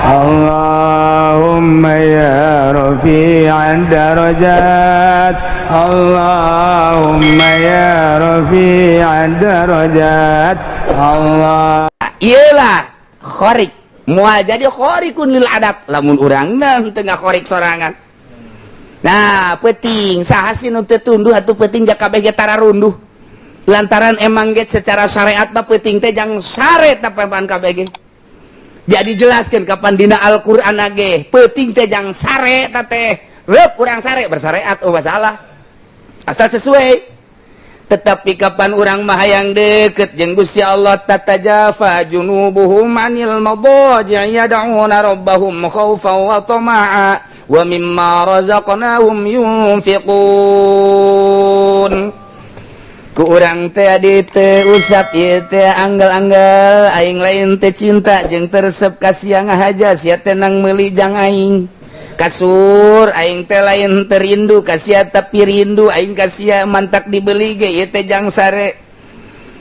Allahumma ya rafi'ad darajat, Allahumma ya rafi'ad darajat. Allah iyalah khorik mual jadi khorikun lil adab lamun urang tengah khorik sorangan. Nah penting saha nu teu tunduh atuh penting jak kabeh ge tara runduh lantaran emang ge secara syariat mah penting teh jang sare tapapan kabeh ge. Jadi jelaskeun kapan dina Al-Qur'an ge penting teh jang sare ta teh reup urang sare bersyariat masalah asal sesuai. Tetapi kapan urang mah hayang deket jeung Gusti Allah tatajafa junubuhum anil madaji' yad'una rabbahum khaufan wa tama'a wa mimma razaqnahum yunfiqun. Ku urang teh adi teh usap ieu teh anggal-anggal aing lain teh cinta jeung teresep ka sia ngahaja sia teh nang meuli jang aing. Kasur aing teh lain terindu kasia tapi rindu aing kasia mantak dibeli ge ieu teh jang sare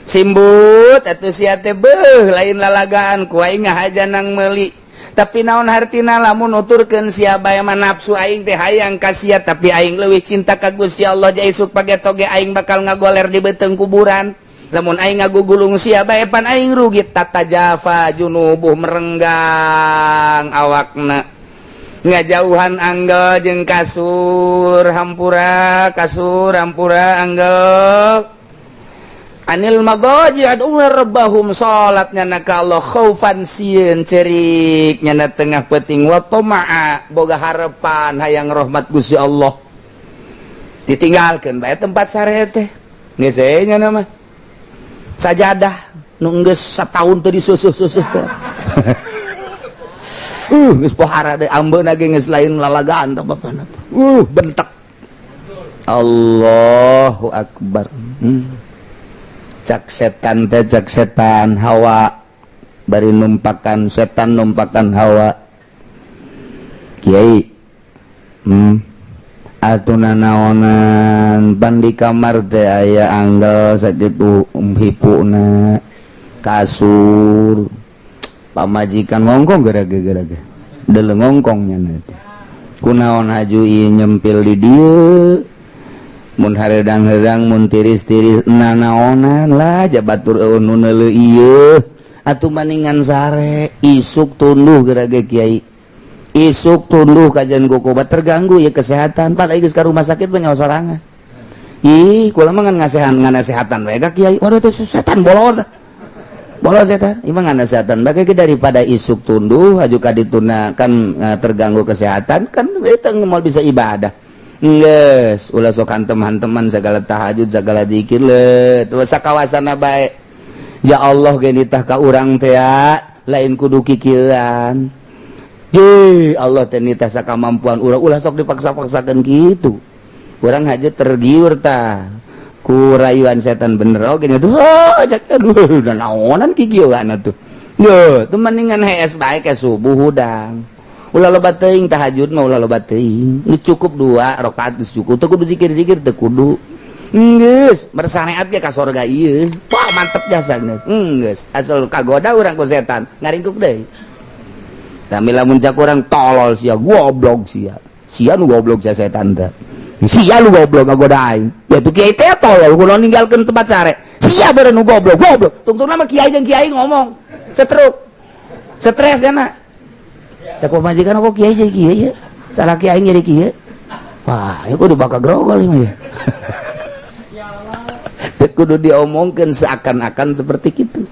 simbut atuh sia teh beuh lain lalagaan ku aing ngahaja nang meuli tapi naon hartina lamun nuturkeun sia bae mah nafsu aing teh hayang kasia tapi aing leuwih cinta ka Gusti Allah jadi isuk page-toge aing bakal ngagoler di beuteung kuburan lamun aing ngagugulung sia bae pan aing rugi tatajafa junubuh merenggang awakna ngajauhan anggal jeung kasur hampura anggal anil magaji adu rabbahum salat nyana ka Allah khaufan sieun ceurik nyana tengah peuting wa tamaa boga harepan hayang rahmat Gusti Allah ditinggalkeun bae tempat sare teh geus we nya mah sajadah nu geus sataun teu disusuh-susuh teh geus pohara deui ambeuna ge geus lain lalagaan tah bapana bentek Allahu akbar. Cak setan teh cak setan Hawa bari numpakan setan numpakan Hawa Kiai atuna naonan bandi kamar teh aya anggal sakitu hipuna kasur pamajikan ngongkong gerage deuleu ngongkongnya nanti kunaon haju ieu nyempil di dieu mun hareudang-heudang mun tiris-tiris nanaonan lah jabatur eueun nu neuleuh ieu atuh maningan sare isuk tunduh gerage kiai isuk tunduh kajian kukubat terganggu ya kesehatan padahal geus ka rumah sakit banyak sorangan ih kula mah nganasehatan wae ka kiai waduh teh setan bolol setan imang nganasehatan bage daripada isuk tunduh aju ka dituna kan terganggu kesehatan kan eta moal bisa ibadah geus ulah sok hanteman segala tahajud segala zikir le tuh sakawasana bae ya Allah ge nitah ka urang teh lain kudu kikieuan je Allah teh nitah sakamampuan urang ulah sok dipaksa-paksakeun kitu urang haja tergiur tah ku rayuan setan bener oge nya tuh ajak aduh da naonan kikieuan atuh yo teu mendingan hees bae ke subuh hudang ulah loba teuing tahajud mah ulah loba teuing geus cukup 2 rakaat geus cukup teu kudu zikir-zikir teu kudu geus bersareat ge ka sorga ieu wah mantep jasa geus asal kagoda urang ku setan ngaringkuk deui tapi lamun cak urang tolol sia goblok sia nu goblok sia setan teh sia lu goblok ngagoda aing ya tuh kiai teh tolol kudu ninggalkeun tempat sare sia beureun nu goblok tungtungna mah kiai jeung kiai ngomong setruk stres cenah cak pamajikan kok kiai jadi kiai ya salah kiai jadi kiai wah ya kudu bakal grogol ini ya kudu diomongkan seakan-akan seperti itu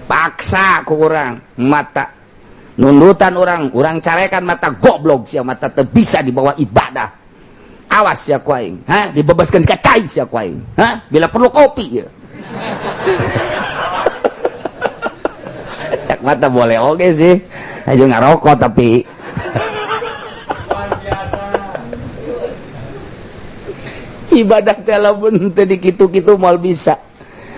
paksa ku urang mata nundutan urang carekan mata goblok sia mata teu bisa dibawa ibadah awas sia ku aing dibebaskeun ka cai sia ku aing bila perlu kopi ya cak mata boleh oge sih aja ngarokok tapi ibadah teh lamun teu dikitu-kitu moal bisa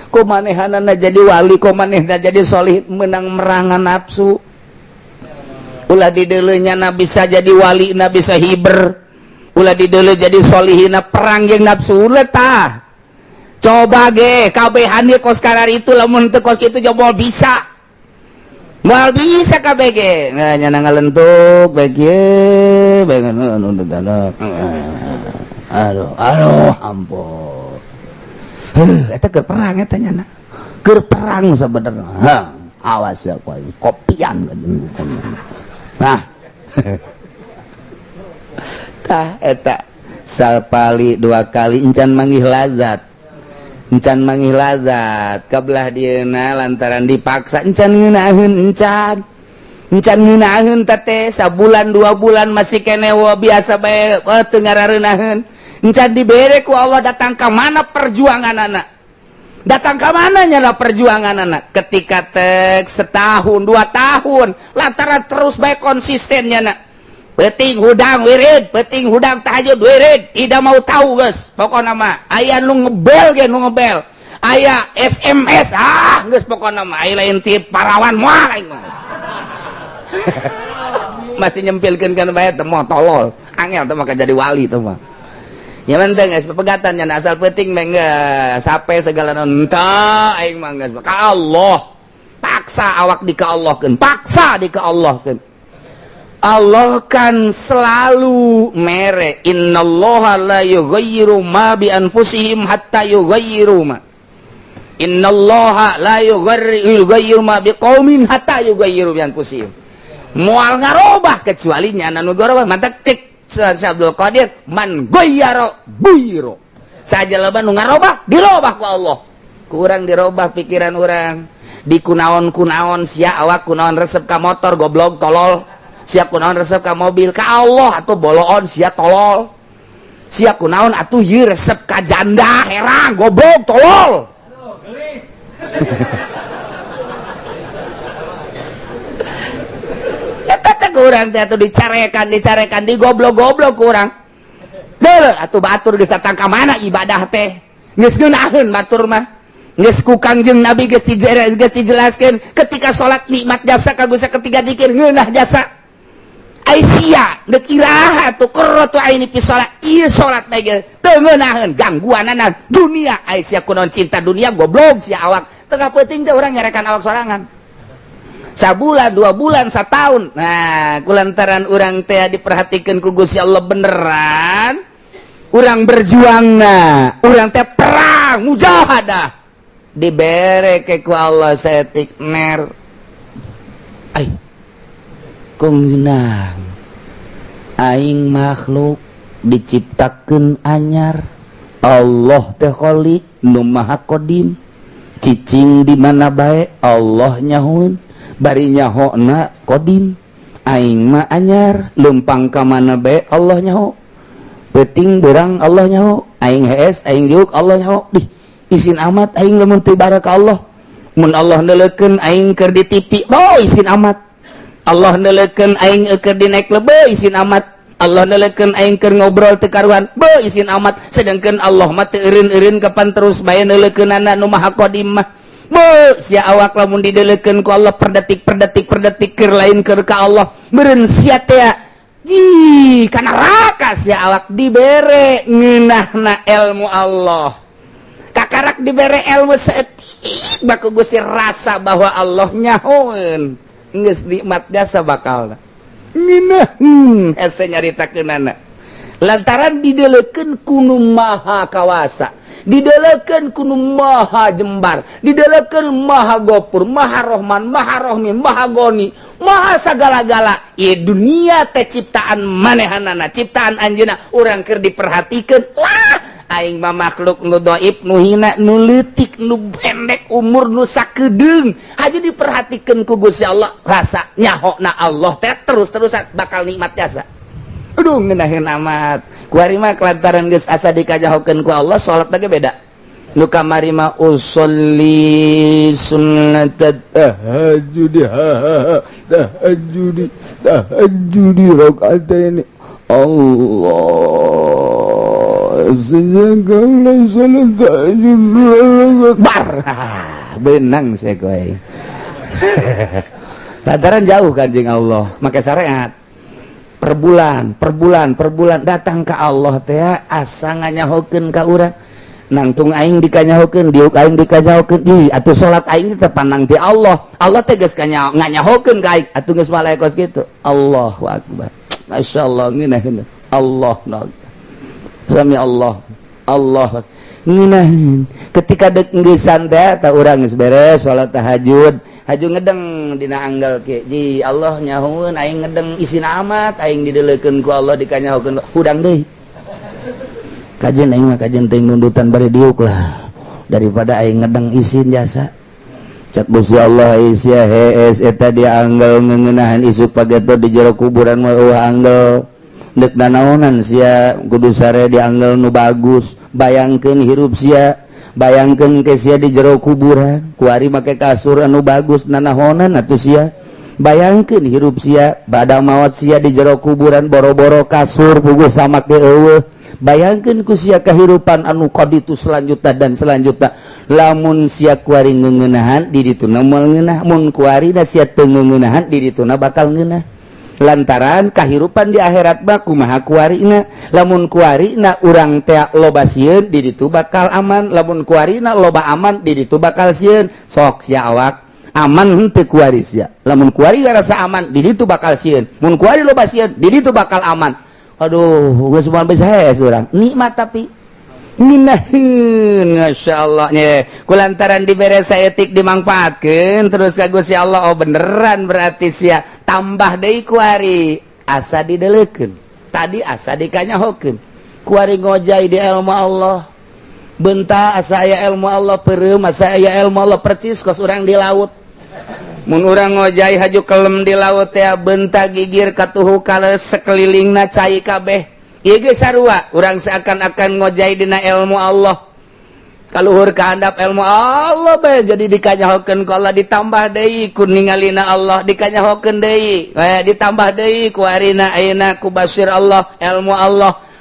ku manehanana jadi wali ku manehna jadi solih menang merangan nafsu ulah di deuleunya na bisa jadi wali na bisa hiber ulah di deuleu jadi solihina perang jeung nafsu ulah tah coba ge kabehan ieu kos karar itu lamun teu kos kitu jebol bisa Moal bisa kabeh ge. Nya ngalentuk bae kieu, bae anu dadak. Aduh, ampun. Eta keur perang eta nya. Keur perang sabenerna. Awas ya kopian kan. Nah. Tah eta sapali 2 kali encan manggih lazat. Encan manggih lazat kabelah dieuna lantaran dipaksa encan ngeunaheun encan ngeunaheun teh sabulan 2 bulan masih kene biasa bae teu ngarareunaheun encan dibere ku Allah datang ka mana perjuanganana datang ka mana nyana perjuanganana ketika tek setahun 2 tahun lantaran terus bae konsisten nyana penting hudang wirid, penting hudang tahajud wirid, tidak mau tahu guys pokoknya mah aya nu ngebel ge nu ngebel aya SMS guys pokoknya mah aya lain ti parawan moal aing mah masih nyempilkeun kan bae teh moh tolol angel teh mah jadi wali teh mah ya penting guys pepegatan nya asal penting mah sape segala nonta aing mah geus ka Allah paksa awak di ka Allahkeun paksa di ka Allahkeun Allah kan selalu mere innallaha la yughayyiru ma bi anfusihim hatta yughayyiru ma innallaha la yughayyiru ma bi qaumin hatta yughayyiru bi anfusihim moal ngarobah kecuali nya anu garobah mantak cek Syekh Abdul Qadir man ghayyara buyiro saja loba nu ngarobah dirobah ku Allah kurang dirobah pikiran urang di kunaon-kunaon sia awak kunaon resep ka motor goblok tolol sia kunaon resep ka mobil ka Allah atuh boloon sia tolol sia kunaon atuh ieu resep ka janda herang goblok tolol eta teh kurang teh atuh dicarekan di goblok-goblok kurang deuleuh atuh batur geus datang ka mana ibadah teh geus ngeunaheun batur mah geus ku Kangjeng Nabi geus dijelaskeun ketika salat nikmat jasa kagusa ketiga zikir ngeunah jasa Aisyah dek iraha tuh kerot tuh aini pi salat ieu salat bae teu ngeunaheun gangguanana dunia Aisyah kunaon cinta dunia goblok sia awak teu kapeuting teh urang nyarekan awak sorangan sabulan 2 bulan satahun nah kulantaran urang teh diperhatikeun ku Gusti Allah beneran urang berjuangna urang teh perang mujahadah dibere ke ku Allah saeutik ner ai kungeunang aing makhluk diciptakeun anyar Allah teh khaliq nu maha qadim cicing di mana bae Allah nyahoeun bari nyahona qadim aing mah anyar leumpang ka mana bae Allah nyaho peuting beurang Allah nyaho aing hees aing diuk Allah nyaho dih isin amat aing lamun teu bara ka Allah mun Allah neuleukeun aing keur di TV boy isin amat Allah neuleukeun aing keur dinaik lebe isin amat Allah neuleukeun aing keur ngobrol teu karuan beuh isin amat sedengkeun Allah mah teu eureun-eureun kapan terus bae neuleukeunana nu maha qadim mah beuh sia awak lamun dideuleukeun ku Allah per detik keur lain keur ka Allah meureun sia teh ji kana neraka sia awak dibere ngeunahna ilmu Allah kakarak dibere ilmu saeutik baku Gusti rasa bahwa Allah nyahoeun geus nikmat jasa bakalna ngeunah ese nyaritakeunana lantaran dideuleukeun ku nu maha kawasa dideuleukeun ku nu maha jembar dideuleukeun maha gopur maha rohman maha rohim maha goni maha sagala-gala ieu dunia teh ciptaan manehanana ciptaan anjeunna urang keur diperhatikeun lah aing mah makhluk nu dhaif nu hina nu leutik nu pendek umur nu sakedeung aja diperhatikeun ku Gusti Allah rasa nyahona Allah teh terus-terusan bakal nikmat jasa aduh ngeunaheun amat kuari mah kelantaran geus asa dikajahokeun ku Allah salat teh beda nu kamari mah usolli sunnatat tahajudi rakaataini Allah sejagatlah salat tahajud bar benang saya kowe lantaran jauh kanjeng Allah make syariat per bulan datang ke Allah teh asa nganyahokeun ka urang nangtung aing dikanyahokeun diuk aing dikanyahokeun ih atuh salat aing teh pandang ti Allah tegas nganyahokeun ka aing atuh geus malaekos kitu Allahu akbar masyaallah ngeunaheun Allah sami Allah ngeunaheun ketika deuk ngeusan teh ta urang geus beres salat tahajud haju ngedeng dina anggal ke ji Allah nyahoeun aing ngedeng isin amat aing dideleukeun ku Allah dikanyahokeun hudang deui kajen aing mah kajen teuing nundutan bari diuk lah daripada aing ngedeng isin jasa cak Gusti Allah sia hees eta dia anggal ngeuneunahan isuk pageto di jero kuburan mah anggal deuk nanaonan sia kudu sare di anggal nu bagus bayangkeun hirup sia bayangkeun ke sia di jero kuburan kuari make kasur anu bagus nanahonan atuh sia bayangkeun hirup sia bada maot sia di jero kuburan boro-boro kasur puguh samake eueuh bayangkeun ku sia kahirupan anu qaditu selanjutna dan selanjutna lamun sia kuari ngeuneunahan di dituna moal ngeunah mun kuari da sia teu ngeuneunahan di dituna bakal ngeunah lantaran kahirupan di akhirat mah kumaha kuarina lamun kuarina urang teh loba sieun di ditu bakal aman lamun kuarina loba aman di ditu bakal sieun sok sia awak aman henteu kuari sia lamun kuari rasa aman di ditu bakal sieun mun kuari loba sieun di ditu bakal aman. Aduh, geus moal bisa hees urang. Nikmat tapi nginaheun masyaallah nya. Kulantaran dibere saeutik dimangpaatkeun terus ka Gusti Allah oh beneran berarti sia tambah deui kuari asa dideleukeun. Tadi asa dikanyahokeun. Kuari ngojai di ilmu Allah. Benta asa aya ilmu Allah peureum asa aya ilmu Allah percis kos urang di laut. Mun urang ngojai haju kelem di laut teh benta gigir katuhu kaleus sekelilingna cai kabeh ieu ge sarua urang seakan-akan ngojai dina ilmu Allah kaluhur ka handap ilmu Allah bae jadi dikanyahokeun ku Allah ditambah deui ku ningalina Allah dikanyahokeun deui ditambah deui ku arina ayeuna ku basir Allah ilmu Allah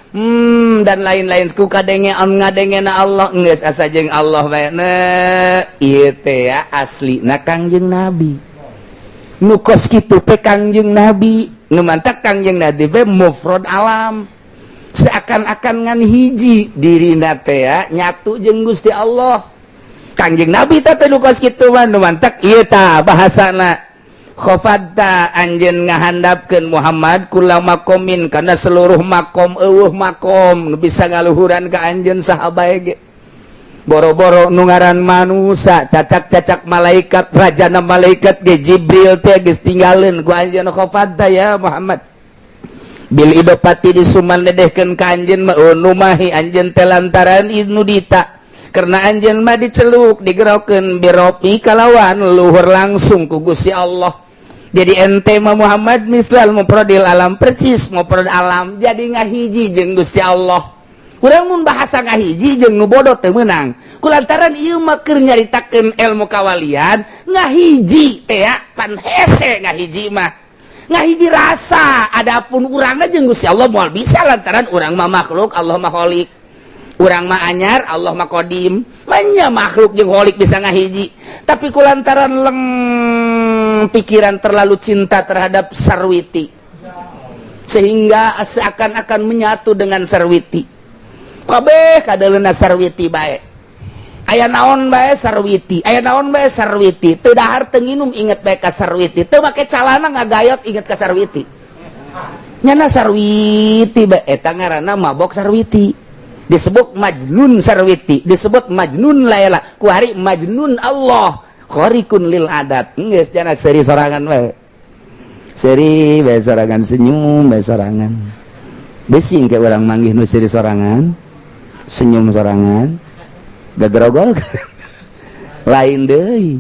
dan lain-lain ku ngadengena Allah geus asa jeung Allah bae ieu teh ya aslina Kangjeng Nabi nu kos kitu teh Kangjeng Nabi nu mantak Kangjeng Nabi be mufrad alam seakan-akan ngan hiji dirina teh ya nyatu jeung Gusti Allah Kangjeng Nabi teh nu kos kitu mah nu mantak ieu tah bahasana khafadta anjeun ngahandapkeun Muhammad kula makomin kana seluruh makom eueuh makom nu bisa ngaluhuran ka anjeun saha bae ge boro-boro nu ngaran manusia cacak-cacak malaikat rajana malaikat ge Jibril teh geus tinggalin ku anjeun khafadta ya Muhammad bil idopati disumanedehkeun ka anjeun mah numahi anjeun teh lantaran nu dita karena anjeun mah diceluk digerokeun biropi kalawan luhur langsung ku Gusti Allah. Jadi ente mah Muhammad mislal muprodil alam percis muprodil alam jadi ngahiji jeung Gusti Allah. Urang mun bahasa ngahiji jeung nu bodoh teu meunang. Kulantaran ieu mah keur nyaritakeun ilmu kawalian ngahiji teh ya pan hese ngahiji mah. Ngahiji rasa adapun urangna jeung Gusti Allah moal bisa lantaran urang mah makhluk Allah mah khaliq. Urang mah anyar Allah mah qadim. Manya makhluk jeung khaliq bisa ngahiji. Tapi kulantaran pikiran terlalu cinta terhadap Sarwiti sehingga seakan-akan menyatu dengan Sarwiti kabeh kadaleuna Sarwiti bae aya naon bae Sarwiti aya naon bae Sarwiti teu dahar teu nginum inget bae ka Sarwiti teu make calana ngagayot inget ka Sarwiti nyana Sarwiti bae eta ngaranna mabok Sarwiti disebut Majnun Sarwiti disebut Majnun Laila ku hari Majnun Allah khariqun lil adat geus cenah seuri sorangan we seuri bae sorangan senyum bae sorangan besing ke urang manggih nu seuri sorangan senyum sorangan gagrogol lain deui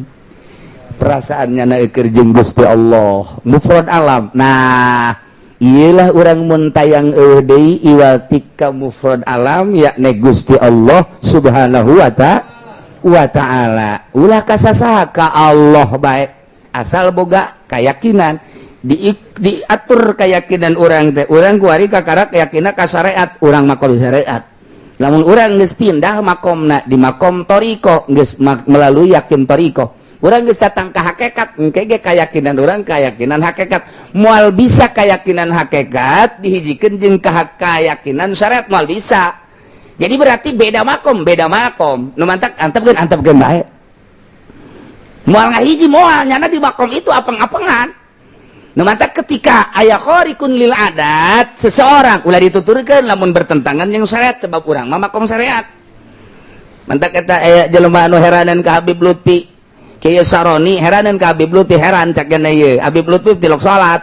perasaannya na keur jeung Gusti Allah mufrad alam nah iyalah urang mun tayang eueuh deui iwatika mufrad alam yakni Gusti Allah subhanahu wa ta'ala ulah kasasaha ka Allah baik asal boga keyakinan diatur keyakinan urang teh urang kuari kakara keyakinan ka syariat urang makom syariat lamun urang geus pindah makomna di makom toriko geus melalui yakin toriko urang geus datang ka hakikat engke ge keyakinan urang keyakinan hakikat moal bisa keyakinan hakikat dihijikeun jeung ka keyakinan syariat moal bisa Jadi berarti beda makom. Nu mantak antepkeun bae. Moal ngahiji moal nyana di makom itu apeng-apengan. Nu mantak ketika aya khariqun lil adat, seseorang ulah dituturkeun lamun bertentangan jeung syariat sebab urang mah makom syariat. Mantak eta aya jelema anu heranan ka Habib Lutfi. Kieu Saroni heranan ka Habib Lutfi, heran cak gana ieu. Habib Lutfi tilok salat.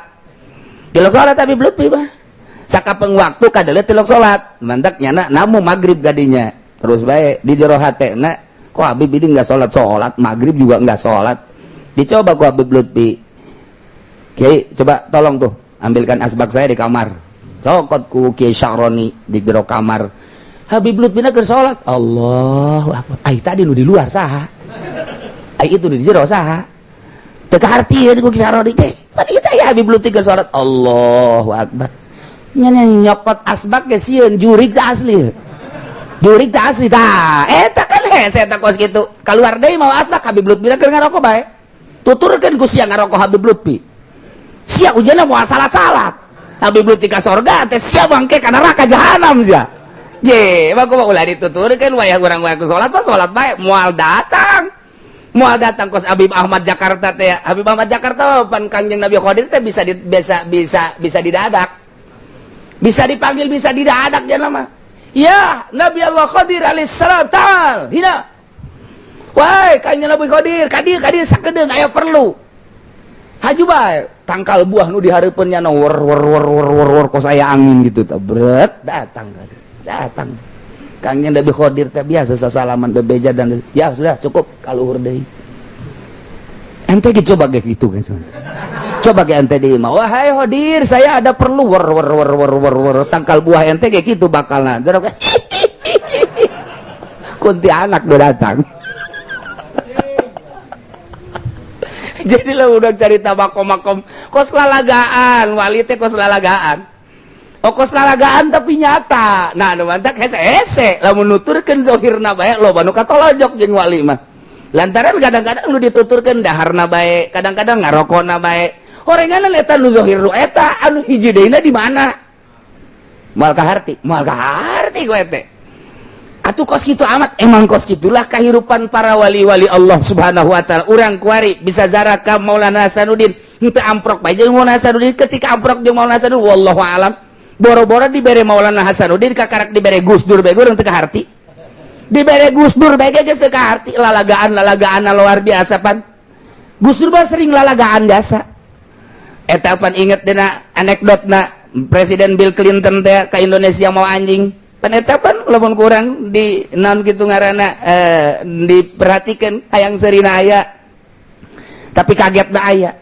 Tilok salat Habib Lutfi mah. Sakapeng waktu kadeuleu tilok salat. Mantak nyana namu magrib gadinya. Terus bae di jero hatena, kok Habib ini enggak salat, magrib juga enggak salat. Dicoba ku Habib Lutfi. Kiai, coba tolong tuh ambilkan asbak saya di kamar. Cokot ku Kiai Saroni di jero kamar. Habib Lutfi keur salat. Allahu Akbar. Ai tadi nu di luar saha? Ai itu di jero saha? Teu kahartieun ku Kiai Saroni teh. Pan ieu ya Habib Lutfi keur salat. Allahu Akbar. Nyokot asbak ge sieun jurig teh asli. Jurig teh asli tah. Eta kan hese eta kos kitu. Kaluar deui mau asbak Habib Lutfi keur ngaroko bae. Tuturkeun ku sia ngaroko Habib Lutfi. Sia ujana moal salat-salat. Habib Lutfi ka sorga teh sia bangke ka neraka jahanam sia. Ye, mah kumaha ulah dituturkeun wayah urang wae ku salat mah salat bae moal datang. Moal datang kos Habib Ahmad Jakarta teh. Habib Ahmad Jakarta pan Kangjeng Nabi Qadir teh bisa didadak. Bisa dipanggil, bisa didadak jangan lama. Ya, Nabi Allah Qadir alaihissalam ta'al. Hina. Wah, Kangjeng Nabi Qadir, kadir sakedeung aya perlu. Haju bae, tangkal buah nu dihareupeun nya wor kos aya angin gitu teh. Bret, datang. Kangjeng Nabi Qadir teh biasa sasalaman bebeja dan ya sudah cukup kaluhur deui. Ente ge coba ge kitu kan. Coba ge ente deui mah. Wahai Qadir, saya ada perlu wor tangkal buah ente ge kitu bakalna. Kuntilanak do datang. Jadi lah udah cerita makom kos lalagaan, wali teh kos lalagaan. Oh kos lalagaan tapi nyata. Nah nu mantak hese lamun nuturkeun zahirna bae loba nu katolojok jeung wali mah. Lantaran kadang-kadang nu dituturkeun daharna bae, kadang-kadang ngarokona bae. Horenganan eta nu zahir nu eta anu hiji deuna di mana? Moal kaharti ku eta. Atuh kos kitu amat, emang kos gitulah kehidupan para wali-wali Allah Subhanahu wa taala. Urang kuari bisa zarak ka Maulana Hasanuddin, henteu amprok bae jeung Maulana Hasanuddin, ketika amprok jeung Maulana Hasanuddin wallahu alam. Boro-boro dibere Maulana Hasanuddin kakarak dibere Gus Dur bae urang teu kaharti. Dibere Gus Dur bae geus teu kaharti, lalagaan luar biasa pan. Gus Dur mah sering lalagaan biasa. Eta pan inget dina anekdotna Presiden Bill Clinton teh ka Indonesia mau anjing. Pan eta pan lamun kurang di naon kitu ngaranna diperhatikeun hayang seurina aya. Tapi kagetna aya.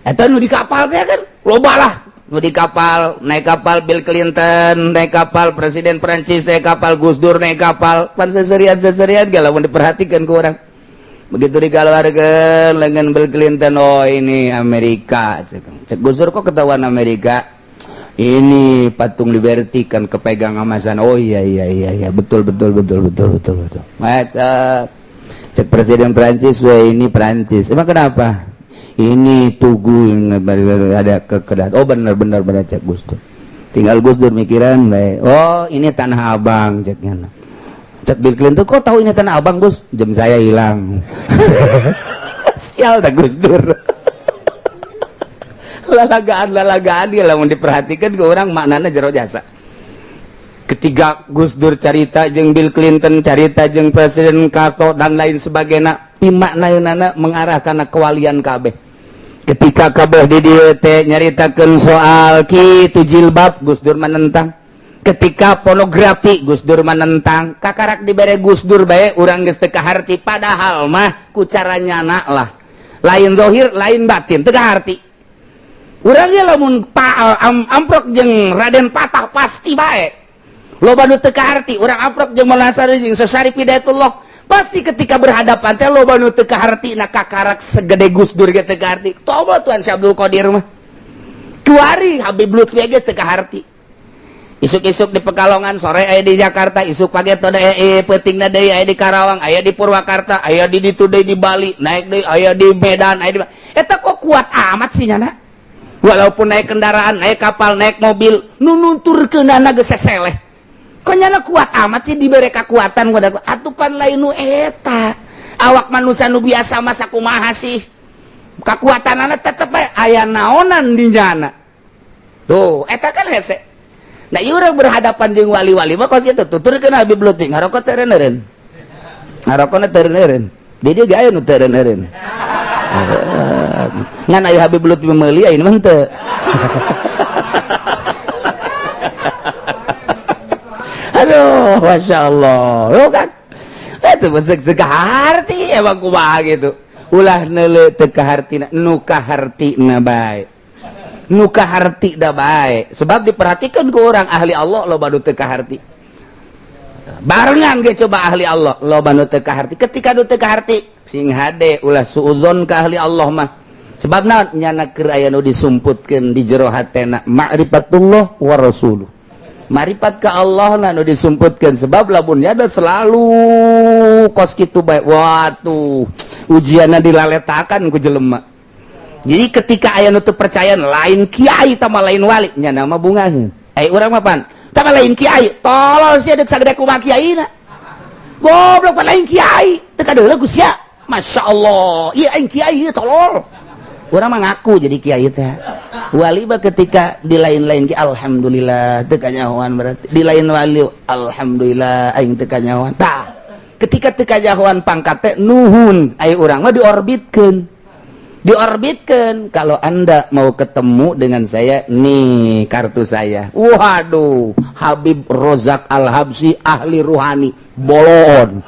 Eta nu di kapal teh kan loba lah. Nu di kapal, naik kapal Bill Clinton, naik kapal Presiden Prancis, naik kapal Gus Dur, naik kapal. Pan seserian ge lamun diperhatikeun ku urang. Begitu dikeluarkeun lengan Bill Clinton, oh ini Amerika. Cek Gus Dur kok ketahuan Amerika. Ini patung Liberty kan kepegang sama sana. Oh iya betul. Mata cek Presiden Prancis, wah ini Prancis. Emang kenapa? Ini Tugu ada kekedat. Oh benar cek Gus Dur. Tinggal Gus Dur mikiran baik. Oh ini Tanah Abang ceknya. Cek Bill Clinton kok tahu ini Tanah Abang Gus? Jam saya hilang. Sial dah Gus Dur. lalagaan dia lamun diperhatikan ke orang maknanya jero jasa. Ketika Gus Dur carita jeung Bill Clinton carita jeung Presiden Castro dan lain sebagainya, pimaknayeunana mengarah kana kewalian kabeh. Ketika kabeh di dieu teh nyaritakeun soal kitu jilbab, Gus Dur menentang. Ketika pornografi, Gus Dur menentang. Kakarak dibere Gus Dur bae urang geus teu kaharti, padahal mah ku caranyana lah. Lain zahir, lain batin, teu kaharti. Urangnya lamun amprok jeung Raden Patah pasti bae. Loba nu teu kaharti, urang amprok jeung Maulana Hasanuddin jeung Syarif Hidayatullah pasti ketika berhadapan teh loba nu teu kaharti na kakarak segede Gus Dur ge teu kaharti. Tobat Tuan Syekh Abdul Qadir mah. Kuari Habib Lutfi ge teu kaharti. Isuk-isuk di Pekalongan, sore aya di Jakarta, isuk pagi teh peutingna deui aya di Karawang, aya di Purwakarta, aya di ditu deui di Bali, naik deui aya di Medan, aya di eta kok kuat amat sih nyana. Walaupun naik kendaraan, naik kapal, naik mobil, nu nuturkeunana geus seseleh. kok nyana kuat amat sih diberi kekuatan pada atupan lain nu eta awak manusia nu biasa masa kumaha sih kekuatan anak tetep aya naonan di jana tuh eta kan hese nah ieu urang berhadapan jeung wali-wali mah kos kitu tuturkeun Habib Lutfi ngarokok teu eureun ngarokona teu eureun di dieu ge aya nu teu eureun ngan aya Habib Lutfi meuli aya mah teu aduh masya Allah lo kan itu besek sekaharti emang kumaha gitu ulah neule teu kahartina nu kahartina bae nu kahartina bae sebab diperhatikan ku orang ahli Allah lo banu teu kaharti barengan ge coba ahli Allah lo banu teu kaharti ketika nu teu kaharti sing hade ulah suuzon ka ahli Allah mah sebab naon nyana keur aya nu disumputkeun di jero hatena ma'rifatullah wa rasuluh marifat ke Allah nu disumputkan sebab lamunnya ada selalu kos kitu bae waduh ujianna dilaletakan ku jelema jadi ketika aya nu teu percaya lain kiai tama lain wali nya nama bungaheun urang mah pan tama lain kiai tolol sia deuk sagede kumaha kiaina goblok pan lain kiai teu kadeuleuh ku sia masyaallah ieu aing kiai ieu tolol urang mah ngaku jadi kiai teh wali mah ketika di lain-lain ki alhamdulillah teu kanyahoan berarti di lain wali alhamdulillah aing teu kanyahoan tah ketika teu kanyahoan pangkat teh nuhun aya urang mah diorbitkeun kalau Anda mau ketemu dengan saya nih kartu saya waduh Habib Rozak Al-Habsyi ahli ruhani bolon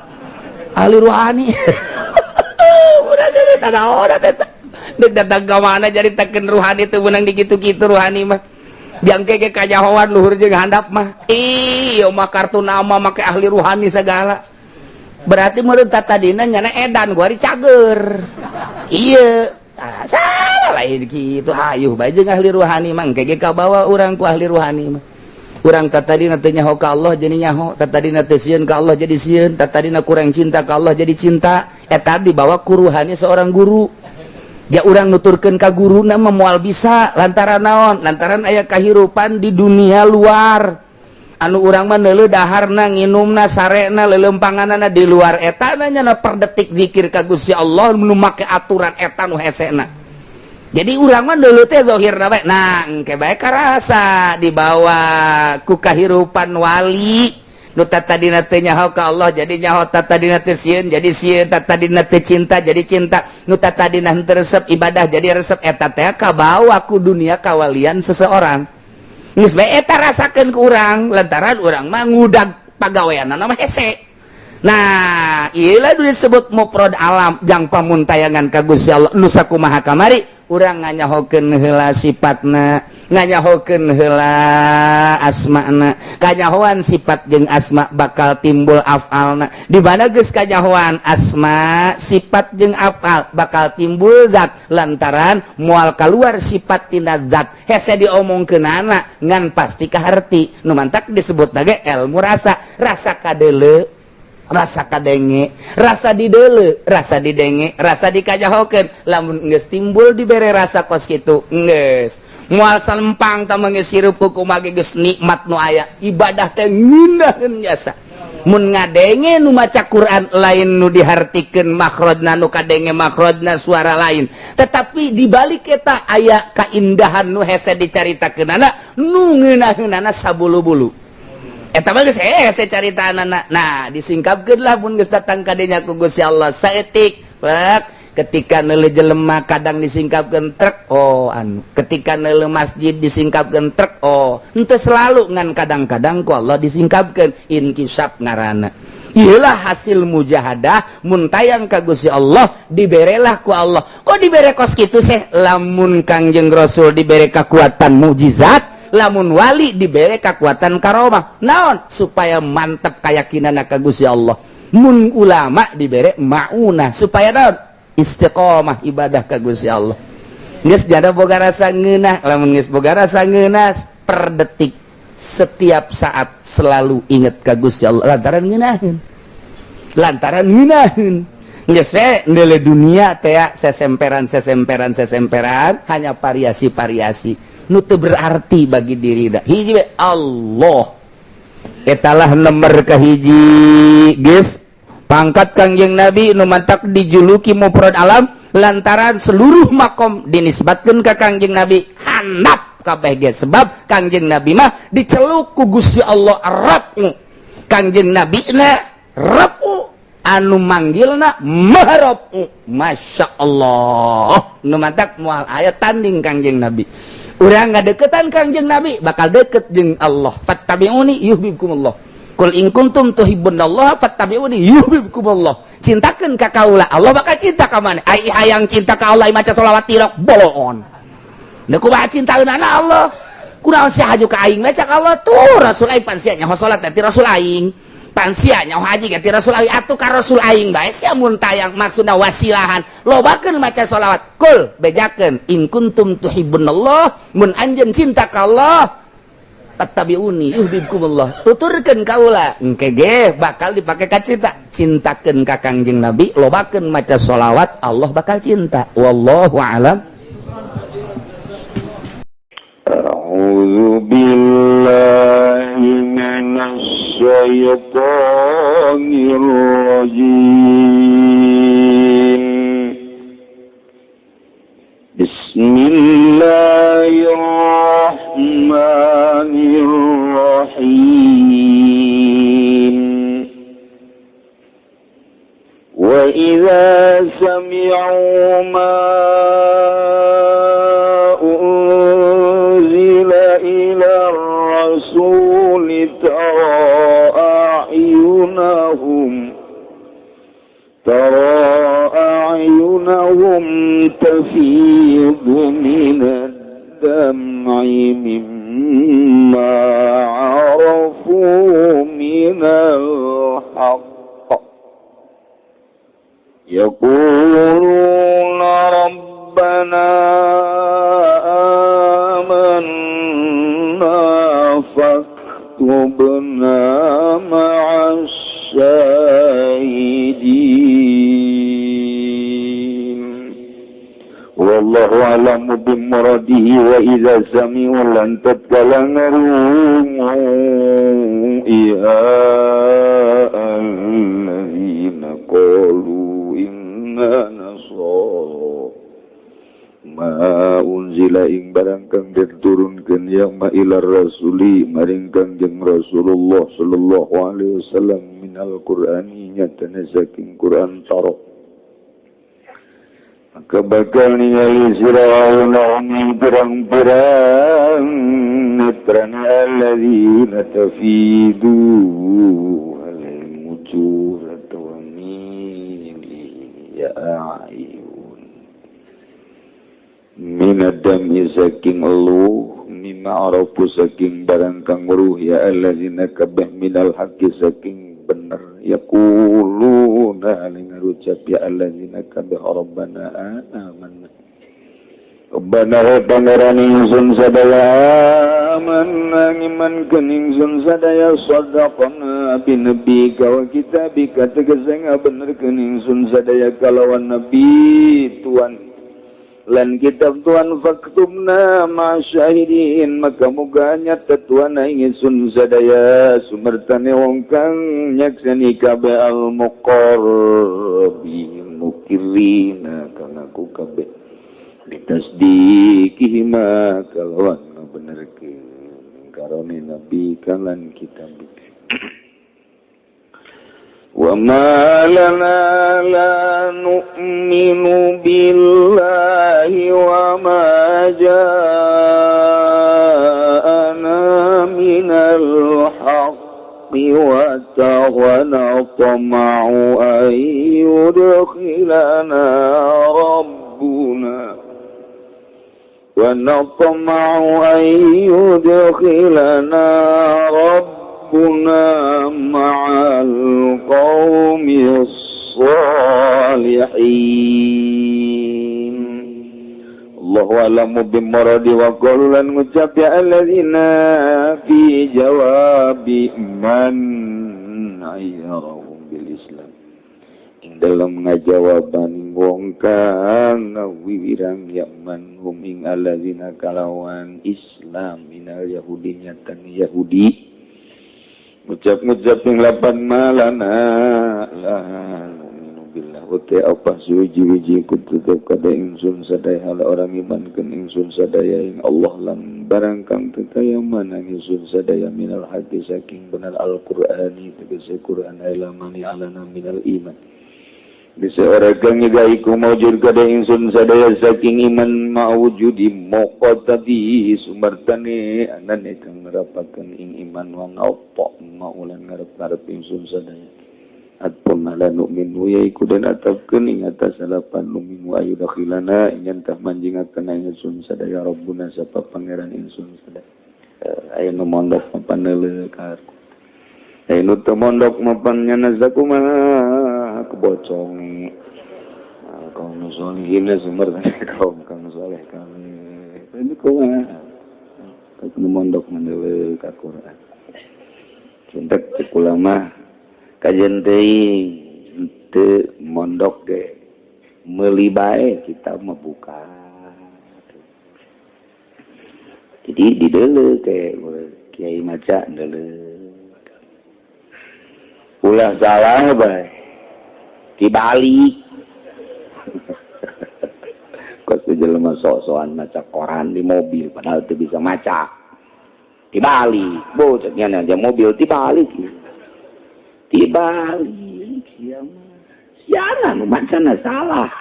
ahli ruhani udah tanda orang dek datang ke mana jadi tekan ruhani itu menang di gitu-gitu ruhani mah jangke ke kajahoan luhur jeung handap mah iya mah kartu nama make ahli ruhani segala berarti menurut tadina nyana edan gua dicager iya salah lain gitu hayuh bae jeung ahli ruhani mah engke ka bawa urang ku ahli ruhani mah urang tadina teu nyaho ka Allah jadi nyaho tadina teu sieun ka Allah jadi sieun tadina kurang cinta ka Allah jadi cinta eta dibawa ku ruhani seorang guru ya urang nuturkeun ka guruna mah moal bisa lantaran naon lantaran aya kahirupan di dunia luar anu urang mah neuleuh daharna nginumna sarena leuleumpangana di luar eta nya per detik zikir ka Gusti Allah nu make aturan eta nu hesena jadi urang mah neuleuh teh zahirna bae nah engke bae karasa dibawa ku kahirupan wali nu tadina teu nyaho ka Allah jadi nyaho tadina teu sieun jadi sieun tadina teu cinta jadi cinta nu tadina henteu resep ibadah jadi resep eta teh kabawa ku dunia kawalian seseorang geus bae eta rasakeun ku urang lantaran urang mah ngudag pagaweanna mah hese nah ieu lah disebut mufrad alam jang pamuntayangan ka Gusti Allah nu sakumaha kamari urang nganyahokeun heula sifatna nganyahokeun heula asmana kanyahoan sifat jeung asma bakal timbul afalna di mana geus kanyahoan asma sifat jeung afal bakal timbul zat lantaran moal kaluar sifat tina zat hese diomongkeunana ngan pasti kaharti nu mantak disebut ge ilmu rasa rasa kadeuleu rasa kadenge rasa dideuleu rasa didenge rasa dikajahokeun lamun geus timbul dibere rasa kos kitu geus moal salempang tah geus hirup kumaha geus nikmat nu aya ibadah teh ngindaheun jasa mun ngadenge nu maca Quran lain nu dihartikeun makhrajna nu kadenge makhrajna suara lain tetapi dibalik eta aya kaindahan nu hese dicaritakeunana nu ngeunaheunana sabulu-bulu eta mah geus hese caritanana nah disingkapkeun lah mun geus datang ka dinya ku Gusti Allah saeutik ketika neuleuh jelema kadang disingkapkeun trek oh anu ketika neuleuh masjid disingkapkeun trek oh henteu selalu ngan kadang-kadang ku Allah disingkapkeun inkisab ngaranna iyalah hasil mujahadah mun tayang ka Gusti Allah diberelah ku Allah kok dibere kos kitu seh lamun Kangjeng Rasul dibere kekuatan mukjizat lamun wali dibere kekuatan karomah naon supaya mantep keyakinanna ka Gusti Allah mun ulama dibere maunah supaya naon istiqomah ibadah ka Gusti Allah geus jada boga rasa ngeunah lamun geus boga rasa ngeunah per detik setiap saat selalu inget ka Gusti Allah lantaran ngeunaheun geus we neuleuh dunia teh sesemperan hanya variasi-variasi nu teu berarti bagi diri da hiji we Allah etalah nomor kahiji guys pangkat Kangjeng Nabi nu mantak dijuluki mufrad alam lantaran seluruh makom dinisbatkeun ka Kangjeng Nabi handap kabeh guys sebab Kangjeng Nabi mah diceluk ku Gusti Allah Rabb Kangjeng Nabi na Rabb anu manggilna Maha Rabb Masya Allah nu mantak moal aya tanding Kangjeng Nabi urang ngadeukeutan Kangjeng Nabi bakal deket jeung Allah fattabi'uni yuhibbukumullah qul in kuntum tuhibbunallaha fattabi'uni yuhibbukumullah cintakeun ka kaula Allah bakal cinta ka maneh ai hayang cinta ka Allah maca sholawat tirok boloon da kumaha cintaeunana Allah kunaon sia haju ka aing maca ka Allah tuh Rasul aing pan sia nyaho salat ti Rasul aing pan sia nyaho haji ti Rasul aing atuh ka Rasul aing bae sia mun tayang maksudna wasilahan lobakeun maca sholawat kul bejakeun in kuntum tuhibbunallah mun anjeun cinta ka Allah fattabi'uni yuhibbukumullah tuturkeun kaula engke ge bakal dipake ka cinta cintakeun ka Kangjeng Nabi lobakeun maca sholawat Allah bakal cinta wallahu a'lam. A'udzu billahi minasy syaithanir rajim. Bismillahirrahmanirrahim. Wa idza sami'u ma الرسول ترى أعينهم تفيض من الدمع مما عرفوا من الحق يقولون ربنا فاكتبنا مع الشاهدين والله أعلم بمراده وإذا سمعوا لن تتكلموا يا الذين قالوا إنا نصارى ma unzila ing barang kang diturunkeun ya ma ila rasuli maring Kangjeng Rasulullah sallallahu alaihi wasallam minal qur'ani nyatana saking Quran taro maka bakal ningali sirauna ing pirang-pirang netrana alladzina tafidu alaihim mujuratu wa mili ya minadami saking elu mimma arafu saking barang kang weruh ya allazina kabeh minal haqqi saking bener yaquluna ning ngucap ya allazina kabeh rabbana amanna rabbana pangeran ingsun sadaya amanna ngimankeun ingsun sadaya sadaqana binabi ka kitabika tegese ngabenerkeun ingsun sadaya kalawan nabi tuan lan kitab Tuhan faktubna masyahidin maka muga nyata Tuhan ingsun sadaya sumertane wong kang nyaksani kabeh al muqarrabin mukirina kana ku kabeh ditasdiqih ma kalawan benerkeun karone nabi kalan kitab وَمَا لَنَا لَا نُؤْمِنُ بِاللَّهِ وَمَا جَاءَنَا مِنَ الْحَقِّ وَنَطْمَعُ أَن يُدْخِلَنَا رَبُّنَا مع القوم الصالحين Allahu a'lamu bimuradi wa qalu lan ngucap ya alladzina fi jawabi man ayyarahum bil Islam ing dalam ngajawaban wong kang wiwirang yaman hum ing alladzina kalawan Islam minal yahudi nyatan Yahudi ngucap-ngucap yang lapan malana lah billah uti apa suji-wiji kututup kada ingsun sadaya hal orang iman kan ingsun sadaya ing Allah lan barang kang tetaya manang ingsun sadaya minal haqi saking benar Al-Qur'ani tegese Qur'an ilamani alana minal iman bisa orang kang ngigaiku maujud kada ingsun sadaya saking iman maujudi moko tadi sumartane anane kang ngerapaken ing iman wang apa maulan ngarep-ngarep ingsun sadaya atpun ala nu'minu yaiku dan atapkeun ing atas salapan nu'minu ayu dakhilana ingin tah manjingakeun ingsun sadaya rabbuna sapa pangeran ingsun sadaya aya nu mondok mapan neuleuh ka aya nu teu mondok mapan nyana sakumaha kebocong kaum solihin sumber kaum soleh kami ini kumaha nu mondok neuleuh ka Quran cinta cek ulama kajian teu mondok ge meuli bae kita mah buka jadi di deuleu teh kiai maca deuleu ulah salah bae dibalik kok jelema sok-sokan maca koran di mobil padahal teu bisa maca dibalik bocah nya dia mobil dibalik dibalik siapa macana salah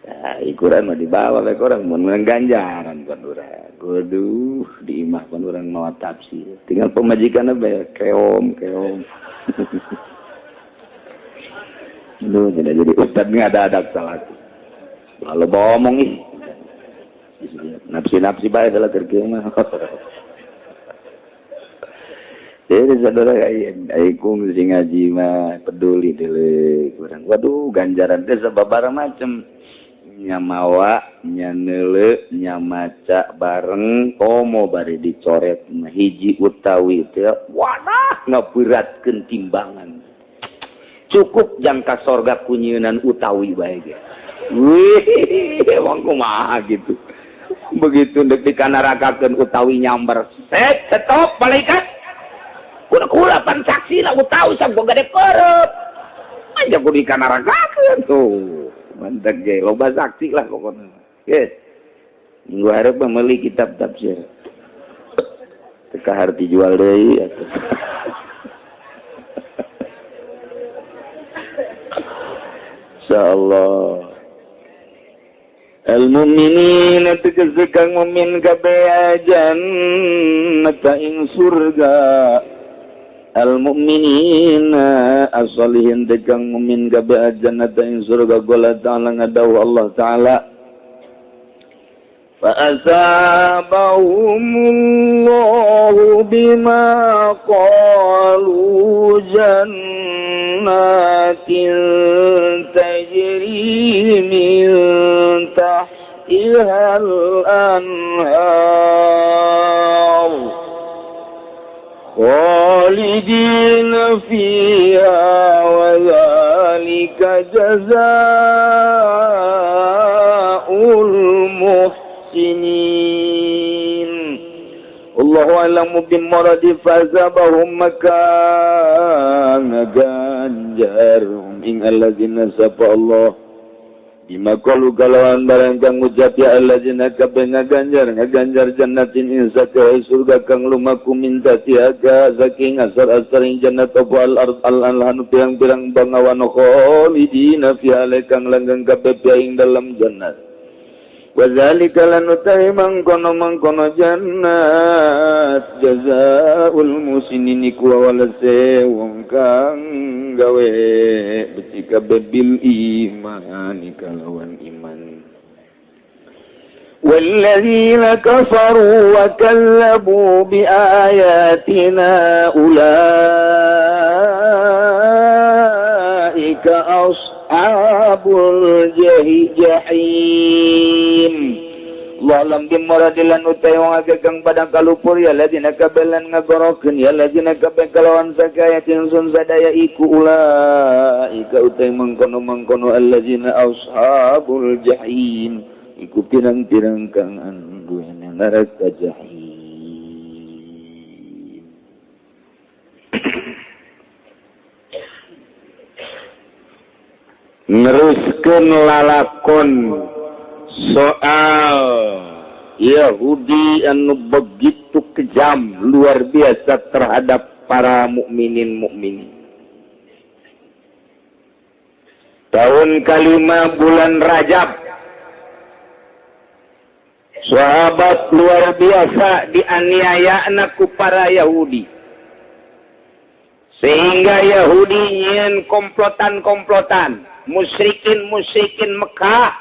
nah, Quran mah dibawa oleh orang menang ganjaran kan urang kudu diimah kan urang mawa tafsir tinggal pemajikan apa keom lu tidak jadi ustad ngadadak salah lalu ngomong ih nafsi baik adalah terkena jadi saudara aku mesti ngaji mah peduli dulu kurang waduh ganjaran teh sababaraha macem nyamawa nyaneuleuh nyamaca bareng komo bari dicoret hiji utawi teh wadah ngaberatkeun timbangan cukup jangka sorga kunyeunan utawi bae ge wih emang kumaha gitu begitu dek dikanarakakeun utawi nyamber stop malaikat kula pan saksi lah tahu sampo gede korup aja ku dikanarakakeun tuh mantap ge loba saksi lah pokoknya yes minggu hareup meuli kitab tafsir teka harti jual deui atuh insyaallah al-mu'minina tegese kang mukmin kabeh jannata ing surga al-mu'minina as-solihin tegang mukmin kabeh jannata ing surga qala ta'ala ngadawu Allah ta'ala fa asabahumullahu bima qalu jannatin tajri min tahtiha al-anhar khalidina fiha wa dzalika jazaa'ul muhsinin Allahu a'lamu bimuradi fazabahum maka ngaganjar ing alladzina sapa Allah bima qalu kalawan barang kang ngucap ya alladzina kabeh ngaganjar jannatin ing saka surga kang lumaku minta tiaga saking asar-asaring jannat apa al-ard al-anhanu pirang-pirang bangawan khalidina fi kang langgeng kabeh ing dalam jannat wa zalika lan utahi mangkono jannat jazaa'ul musinin iku walase wong kang gawe beti kabeh bil iman kalawan iman walladzina kafaru wa kallabu bi ayatina ulaika ashabul jahim Walam bimuradilan utai wong agagang padang kalupur ya ladina kabelan ngagorokeun ya ladina kabeh kalawan sakaya tinsun sadaya iku ulaika utai mangkono alladzina ashabul jahim iku pirang-pirang kang anduena neraka jahim neruskeun lalakon soal Yahudi anu begitu kejam luar biasa terhadap para mukminin. Tahun kelima bulan Rajab, sahabat luar biasa dianiaya ku para Yahudi, sehingga Yahudi nyen komplotan musyrikin Mekah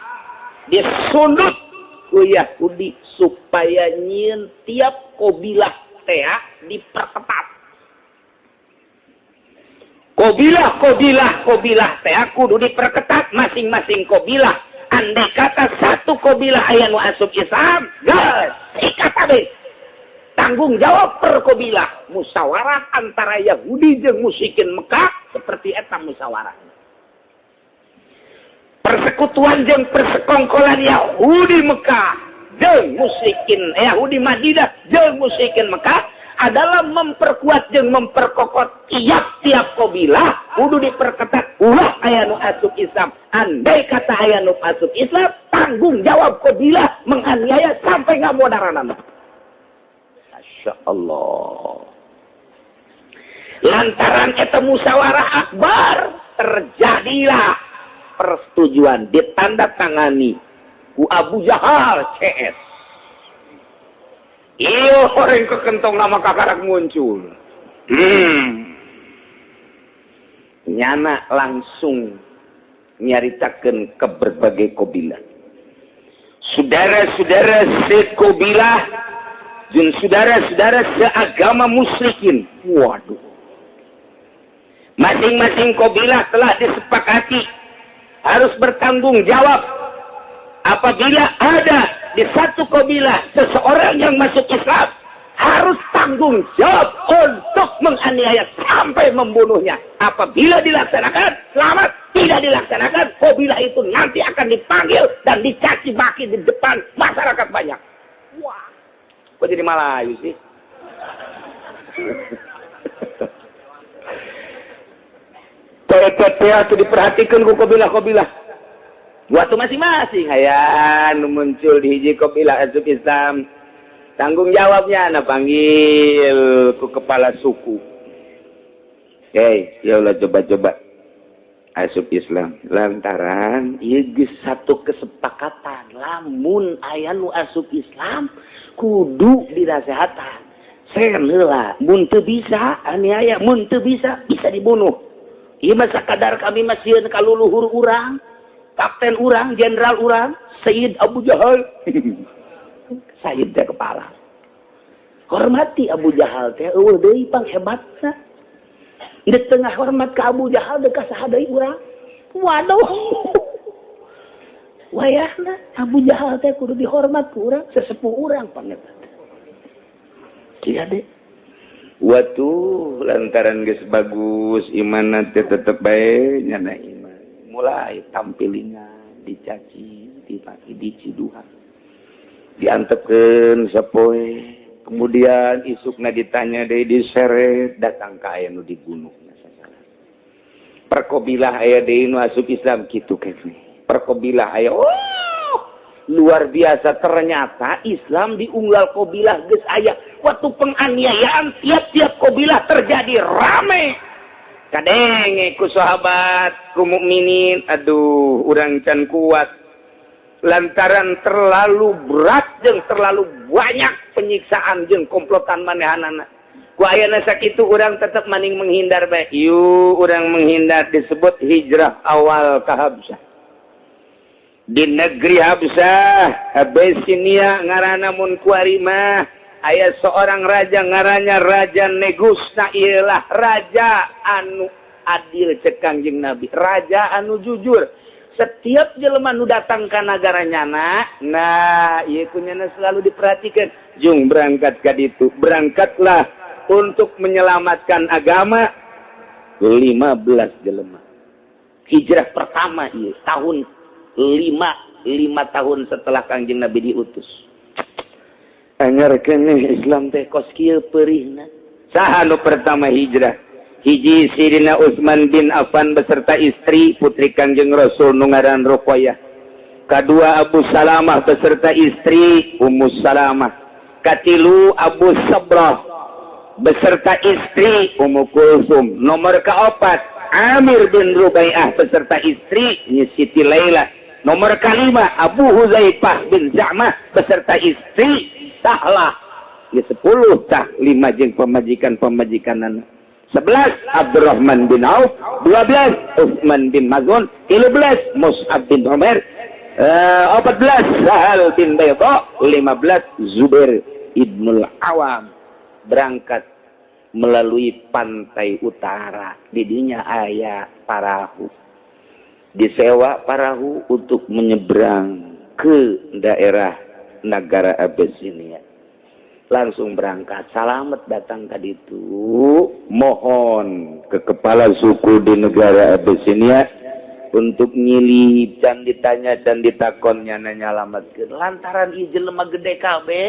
disundut ku Yahudi supaya nyen tiap kabilah teh diperketat. Kabilah teh kudu diperketat masing-masing kabilah. Andai kata satu kabilah aya nu asup Islam, geus sikat abis. Tanggung jawab per kabilah. Musyawarah antara Yahudi jeung musyrikin Mekah seperti eta musyawarah. Persekutuan jeung persekongkolan Yahudi Mekah jeung musyrikin Yahudi Madinah jeung musyrikin Mekah adalah memperkuat jeung memperkokot tiap-tiap kabilah kudu diperketat ulah aya nu asup Islam. Andai kata aya nu asup Islam, tanggung jawab kabilah menganiaya sampai ngamodaranana. Masya Allah. Lantaran eta musyawarah akbar terjadilah persetujuan ditandatangani ku Abu Jahal CS. Iyo orang kekentong nama kakarak muncul. Nyana langsung nyaritakeun ke berbagai kabilah. Saudara-saudara sekabilah dan saudara-saudara seagama musyrikin. Waduh. Masing-masing kabilah telah disepakati harus bertanggung jawab apabila ada di satu kabilah seseorang yang masuk Islam harus tanggung jawab untuk menganiaya sampai membunuhnya. Apabila dilaksanakan selamat, tidak dilaksanakan kabilah itu nanti akan dipanggil dan dicaci maki di depan masyarakat banyak. Wah, kok jadi Melayu sih? TTP itu diperhatikan ku kabilah-kabilah. Waktu masing-masing hayang muncul di hiji kabilah asup Islam, tanggung jawabnya na panggil ku kepala suku. Ya Allah coba asup Islam. Lantaran ieu geus satu kesepakatan, lamun aya nu asup Islam kudu dirasehatan. Sen heula, mun teu bisa aniaya, mun teu bisa dibunuh. Ieu mah sakadar kami mah sieun ka luluhur urang. Kapten urang, jenderal urang, Sayyid Abu Jahal. Sayyid teh kepala. Hormati Abu Jahal teh, eueuh deui panghebatna. Di tengah hormat ka Abu Jahal deuk ka saha deui urang? Waduh. Wayahna Abu Jahal teh kudu dihormat ku urang, sesepuh urang panghebat. Kieu deh. Watuh lantaran geus bagus imanna teh tetep bae nyana iman. Mulai tampilingan dicaci, dipaki diciduhan, diantepkeun sapoe, kemudian isukna ditanya deui diseret datang ka aya nu dibunuhna sasaran. Perkabilah aya deui nu asup Islam kitu kene. Perkabilah aya luar biasa ternyata Islam diunggal kabilah geus aya. Waktu penganiayaan tiap-tiap kabilah terjadi rame. Kadenge ku sahabat, ku mukminin, aduh, urang can kuat. Lantaran terlalu berat jeung terlalu banyak penyiksaan jeung komplotan manehanana. Ku ayeuna sakitu urang tetep maning menghindar bae. Urang menghindar disebut hijrah awal ka Habsyah. Di negeri Habsyah, Abyssinia ngaranna mun kuari mah aya seorang raja ngarannya Raja Negus. Nah ialah raja anu adil cek Kangjeng Nabi, raja anu jujur. Setiap jelema nu datang ka nagaranya nah ieu kunyana selalu diperhatikan. Jung berangkat ka ditu, berangkatlah untuk menyelamatkan agama 15 jelema. Hijrah pertama ieu tahun 5 tahun setelah Kangjeng Nabi diutus. Anyar keneh Islam teh kos kieu peurihna. Saha nu pertama hijrah hiji Sidina Utsman bin Affan beserta istri putri Kangjeng Rasul nu ngaran Ruqayyah. Kadua Abu Salamah beserta istri Ummu Salamah. Katilu Abu Sabrah beserta istri Ummu Kulsum. Nomor keempat Amir bin Rubai'ah beserta istri Siti Laila. Nomor kelima Abu Huzaifah bin Za'mah beserta istri Sahlah. Ya 10 tah 5 jeung pemajikan-pemajikanan. 11 Abdurrahman bin Auf, 12 Utsman bin Maz'un, 13 Mus'ab bin Umair, 14 Sahal bin Bayda, 15 Zubair ibnul Awam. Berangkat melalui pantai utara, didinya aya parahu. Disewa parahu untuk menyeberang ke daerah negara Abyssinia. Langsung berangkat, selamat datang tadi itu, mohon ke kepala suku di negara Abyssinia untuk nyilih dan ditanya dan ditakonnya nyalametkeun lantaran ieu lemah gede kabeh.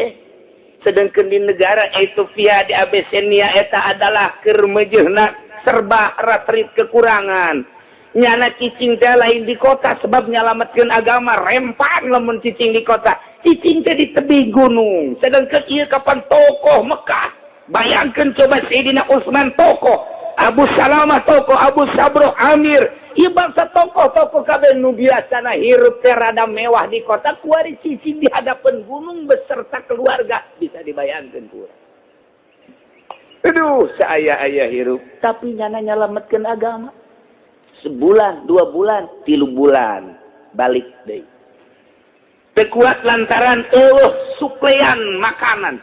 Sedangkan di negara Ethiopia di Abyssinia eta adalah keur meujeuhna serba ratrit kekurangan. Nyana cicing teh lain di kota sebab nyalametkeun agama, rempang lamun cicing di kota. Cicing teh di tebing gunung. Sedangkan ieu kapan tokoh Mekah. Bayangkeun coba Sayyidina Utsman tokoh, Abu Salamah tokoh, Abu Sabroh Amir. Ieu bangsa tokoh-tokoh kabeh nu biasana hirup teh rada mewah di kota, kuari cicing di hadapan gunung beserta keluarga. Bisa dibayangkeun kurang. Aduh, saya hirup, tapi nyana nyalametkeun agama. Sebulan, 2 bulan, 3 bulan balik deui. Tekuat lantaran suplean makanan.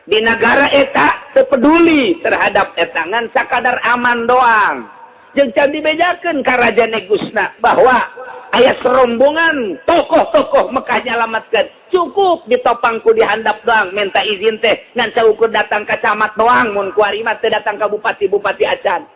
Di negara eta teu peduli terhadap eta ngan sakadar aman doang. Jeung can dibejakeun ka Raja Negusna bahwa aya serombongan tokoh-tokoh Mekah nyalametkeun. Cukup ditopang ku dihandap doang, minta izin teh ngan saukur datang ka camat doang, mun kuari mah teu datang ka bupati-bupati acan.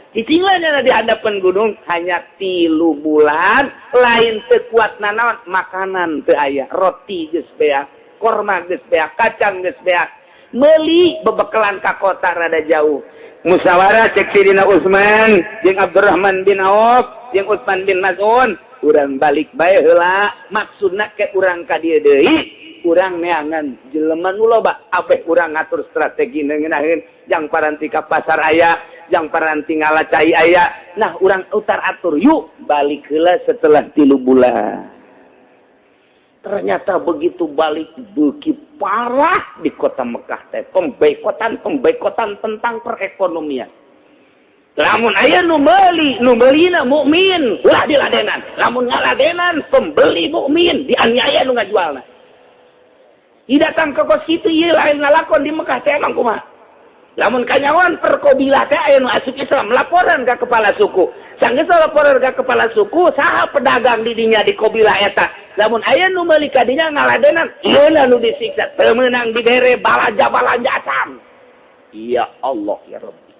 Cicingnya di hadapan gunung hanya 3 bulan, lain tekuat nanaon makanan teu aya, roti geus beak, korma geus beak, kacang geus beak. Meuli bebekalan ka kota rada jauh. Musyawarah cek Sidina Utsman jeung Abdurrahman bin Auf jeung Utsman bin Maz'un, urang balik bae heula, maksudna ke urang ka dieu deui. Urang neangan jelema nu loba abeh urang ngatur strategi ngeunahkeun jang paranti ka pasar aya, jang paranti ngalacai aya. Nah, urang utar atur yuk balik heula setelah 3 bulan. Ternyata begitu balik beuki parah di kota Mekah teh pemboikotan tentang perekonomian. Lamun aya nu meulina mukmin ulah diladenan. Lamun ngaladenan pembeli mukmin dianiaya nu ngajualna. Datang ke kos kitu ieu lain ngalakon di Mekah teh emang kumaha. Lamun kanyawan perkobilah teh aya nu asup Islam laporan ka kepala suku. Sanggeus laporan ka kepala suku, saha pedagang di dinya di kobilah eta. Lamun aya nu meuli ka dinya ngaladenan, ieu nu disiksa, teu meunang dibere balanja acan. Ya Allah ya Rabbi.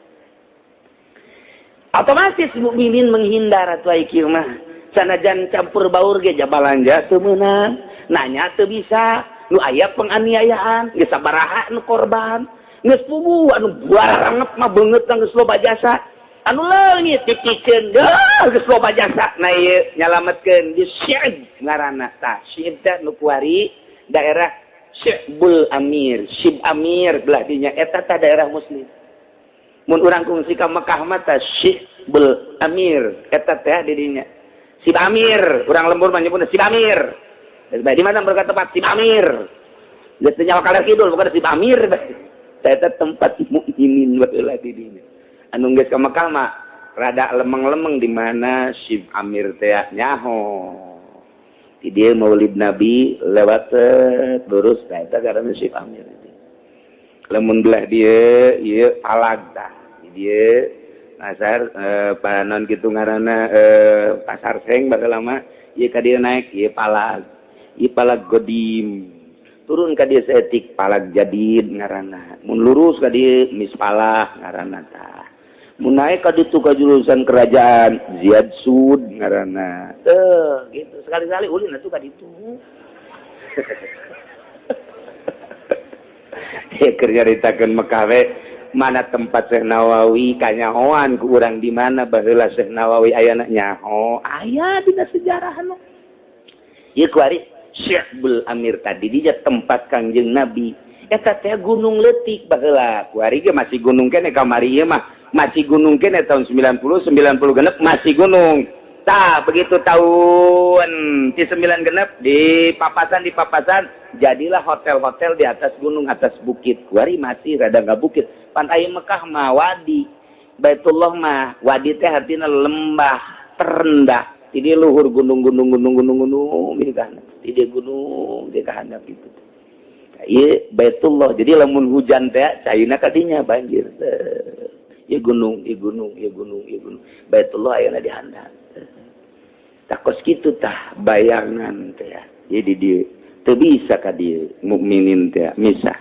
Otomatis mukminin menghindar atuh ai kieu mah. Sanajan campur baur ge balanja teu meunang, nanya teu bisa. Nu aya penganiayaan, geus sabaraha nu korban, geus puguh anu baranget mah beungeut geus loba jasa, anu leungit dicicieun geus loba jasa. Nah ieu nyalametkeun di Syib ngaranna tah. Syib teh nu kuari daerah Syibul Amir, Syib Amir belah dinya eta tah daerah muslim. Mun urang kungsi ka Mekah mah tah Syibul Amir eta teh di dinya. Syib Amir, urang lembur mah nyebutna Syib Amir. Di mana berkata tempat Syib Amir? Geus teu nyawa kaler kidul bukan Syib Amir. Eta tempat mukminin baheula di dinya. Anu geus ka Mekah mah rada lemeng-lemeng di mana Syib Amir teh nyaho. Di dieu Maulid Nabi lewat lurus eta karana Syib Amir. Lamun belah dieu ieu palag tah. Di dieu pasar paranon kitu ngaranna pasar seng baheula mah ieu ka dieu naik ieu palag. Palag godim turun ka dieu seetik palag jadid ngaranna. Mun lurus ka dieu mispalah ngaranna tah. Mun naik ka ditu ka jurusan kerajaan Ziyad Sud ngaranna. Teuh gitu sekali-kali ulin atuh ka ditu. Ya keur nyaritakeun Mekah we mana tempat Syekh Nawawi kanyahoan ku urang di mana baheula Syekh Nawawi ayana nyaho aya dina sejarahna ieu kuari Syekh Amir tadi di tempat Kangjeng Nabi eta teh Gunung Leutik baheula kuari ge masih gunung keneh kamari ieu mah masih gunung keneh tahun 90 genep masih gunung tah begitu tahun di 9 genep di papasan jadilah hotel-hotel di atas gunung atas bukit kuari masih rada nggak bukit pantai Mekah mah wadi Baitullah mah wadi teh artina lembah terendah jadi luhur gunung di kahandap di gunung di kahandap itu ieu Baitullah jadi lamun hujan teh caina kadinya banjir ieu gunung Baitullah aya di handap takos kitu tah bayangan teh jadi dia teu bisa ka dieu mukminin teh misah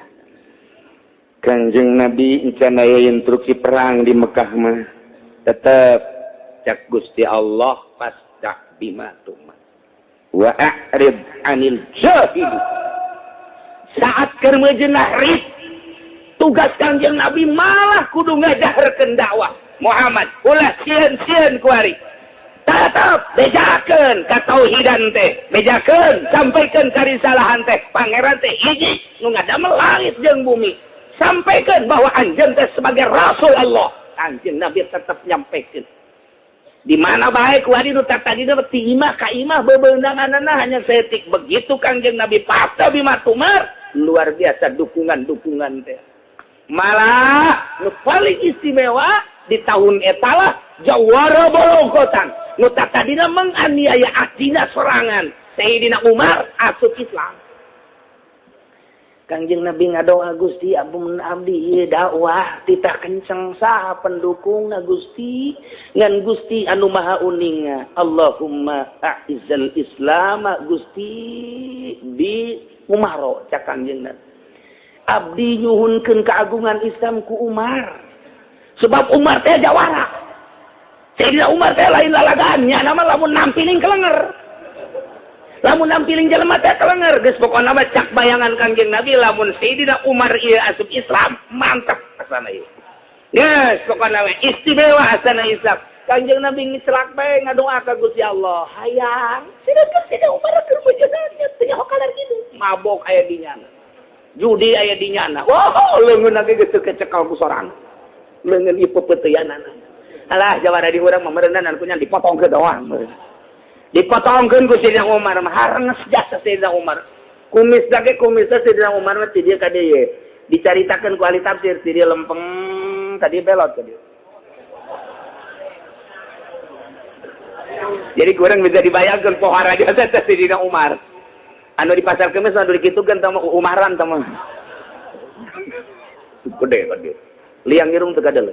Kanjeng Nabi encan aya instruksi perang di Mekah mah tetep cak Gusti Allah pastaq bima tuma wa a'rid 'anil jahil saat keur meunjeunah rid tugas Kanjeng Nabi malah kudu ngajaharkeun dakwah Muhammad ulah sieun-sieun kuari tetap bejakeun ka tauhidan teh bejakeun sampaikan karisalahan teh pangeran teh hiji nu ngadamel langit jeung bumi sampaikan bahwa anjeun teh sebagai rasul Allah Kanjeng Nabi tetap nyampaikan di mana baik wadi nu tadina ti imah ka imah bebeundanganna hanya setik begitu Kanjeng Nabi pasta bima tumar luar biasa dukungan teh malah nu paling istimewa di tahun etalah jawara bolongkotan nu tadina menganiaya atina serangan Sayyidina Umar asup Islam Kanjeng Nabi ngadoa Gusti ampun abdi ieu dakwah titah kenceng saha pendukungna Gusti ngan Gusti anu maha uninga Allahumma a'izzal Islam Gusti di umaro cak Kanjeng Nabi abdi nyuhunkeun keagungan Islam ku Umar sebab Umar teh jawara Sayyidina Umar teh lain lalagannya nama lamun nampiling kelenger lamun nampiling jelema teh kelenger geus pokona mah cak bayangan Kanjeng Nabi lamun Sayyidina Umar ieu asup Islam mantap asana ieu geus pokona mah istimewa asana Islam Kanjeng Nabi ngicelak bae ngadoa ka Gusti Allah hayang Sayyidina Umar keur bejeunanya teh hokalar kitu mabok aya di nyana judi aya di nyana wah leungeunna ge geus kecekal ku sorang leungeun ieu pepeuteyanana alah jawara di urang mah meureunna kunya dipotongkeun doang dipotongkeun ku Sayyidina Umar mah hareuneus jasa Sayyidina Umar kumis lagi kumisnya Sayyidina Umar mah ti dieu ka dieu dicaritakeun ku ahli tafsir ti dieu lempeng tadi belot ka dieu jadi kurang bisa dibayangkeun pohara jasa Sayyidina Umar anu di pasar kemis anu dikitukeun tah Umaran tah mah gede liang irung teu kadel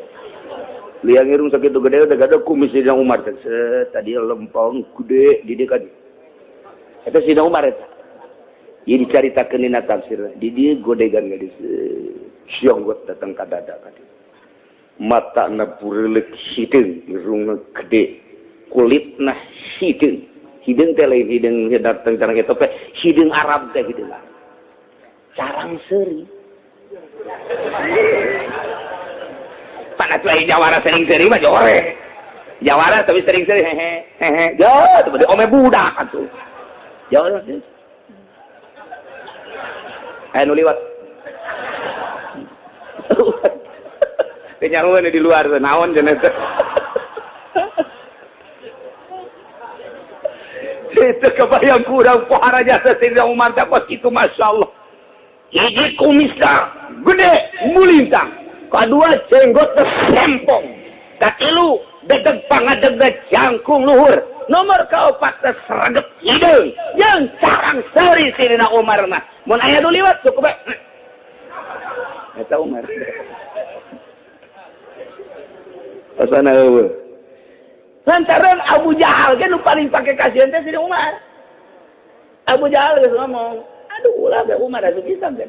liang irung sakitu gede udah gede kumis Sayyidina Umar tadi lempeng gede di dieu ka dieu eta Sayyidina Umar eta ieu dicaritakeun dina tafsir di dieu godegan gadis sionggot datang ka dada ka dieu matana bureulek hideung irungna gede kulitna hideung hideung teh lain hideung datang carang eta teh hideung Arab teh gitu lah carang seuri panas lain jawara sering seri mah jore jawara tapi sering seri hehe jauh tuh ome budak atuh jauh sih ayo liwat kenyahuan di luar tuh naon jenis itu kebayang kurang pohara jasa Sayyidina Umar dapat itu Masya Allah hiji kumisna gede mulintang kedua jenggot sempong katilu dedeg pangadeg jangkung luhur nomor keempat seragep hideung yang carang seuri Sayyidina Umar mah mun aya nu liwat cukup bae eta Umar asana eueuh lantaran Abu Jahal kan nu paling pake kasihan teh Sayyidina Umar Abu Jahal geus ngomong aduh ulah be Umar asup Islam teh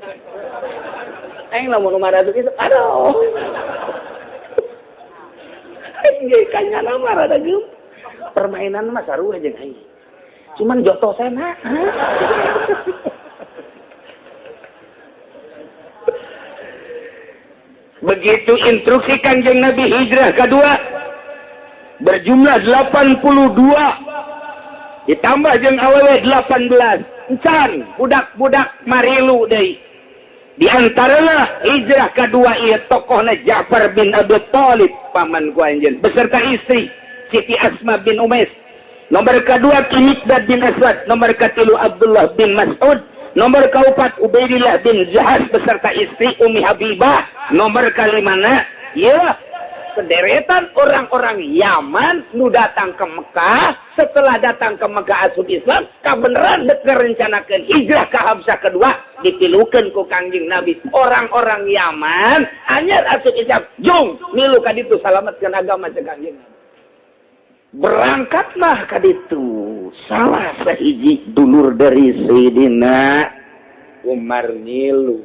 aing lamun Umar asup Islam aduh aing ge kanyana mah rada geum permainan mah sarua jeung aing cuman jotosena Begitu instruksi Kanjeng Nabi hijrah kedua berjumlah 82 ditambah jeung awewe 18 encan budak-budak marilu deui. Di antaranya hijrah kedua ieu tokohna Ja'far bin Abi Thalib paman ku anjeun beserta istri Siti Asma bin Umais. Nomor kedua Miqdad bin Aswad, nomor ketilu Abdullah bin Mas'ud, nomor keempat Ubaidillah bin Jahaz beserta istri Umi Habibah, nomor kalimana ya sederetan orang-orang Yaman nu datang ke Mekah. Setelah datang ke Mekah asup Islam kabeneran dek rencanakeun hijrah ke Habsah kedua ditilukeun ku Kangjeng Nabi. Orang-orang Yaman anyar asup Islam jung milu ka ditu salametkeun agama cek Kangjeng Nabi. Berangkatlah ka ditu salah sahiji dulur dari Sayyidina Umar ngilu.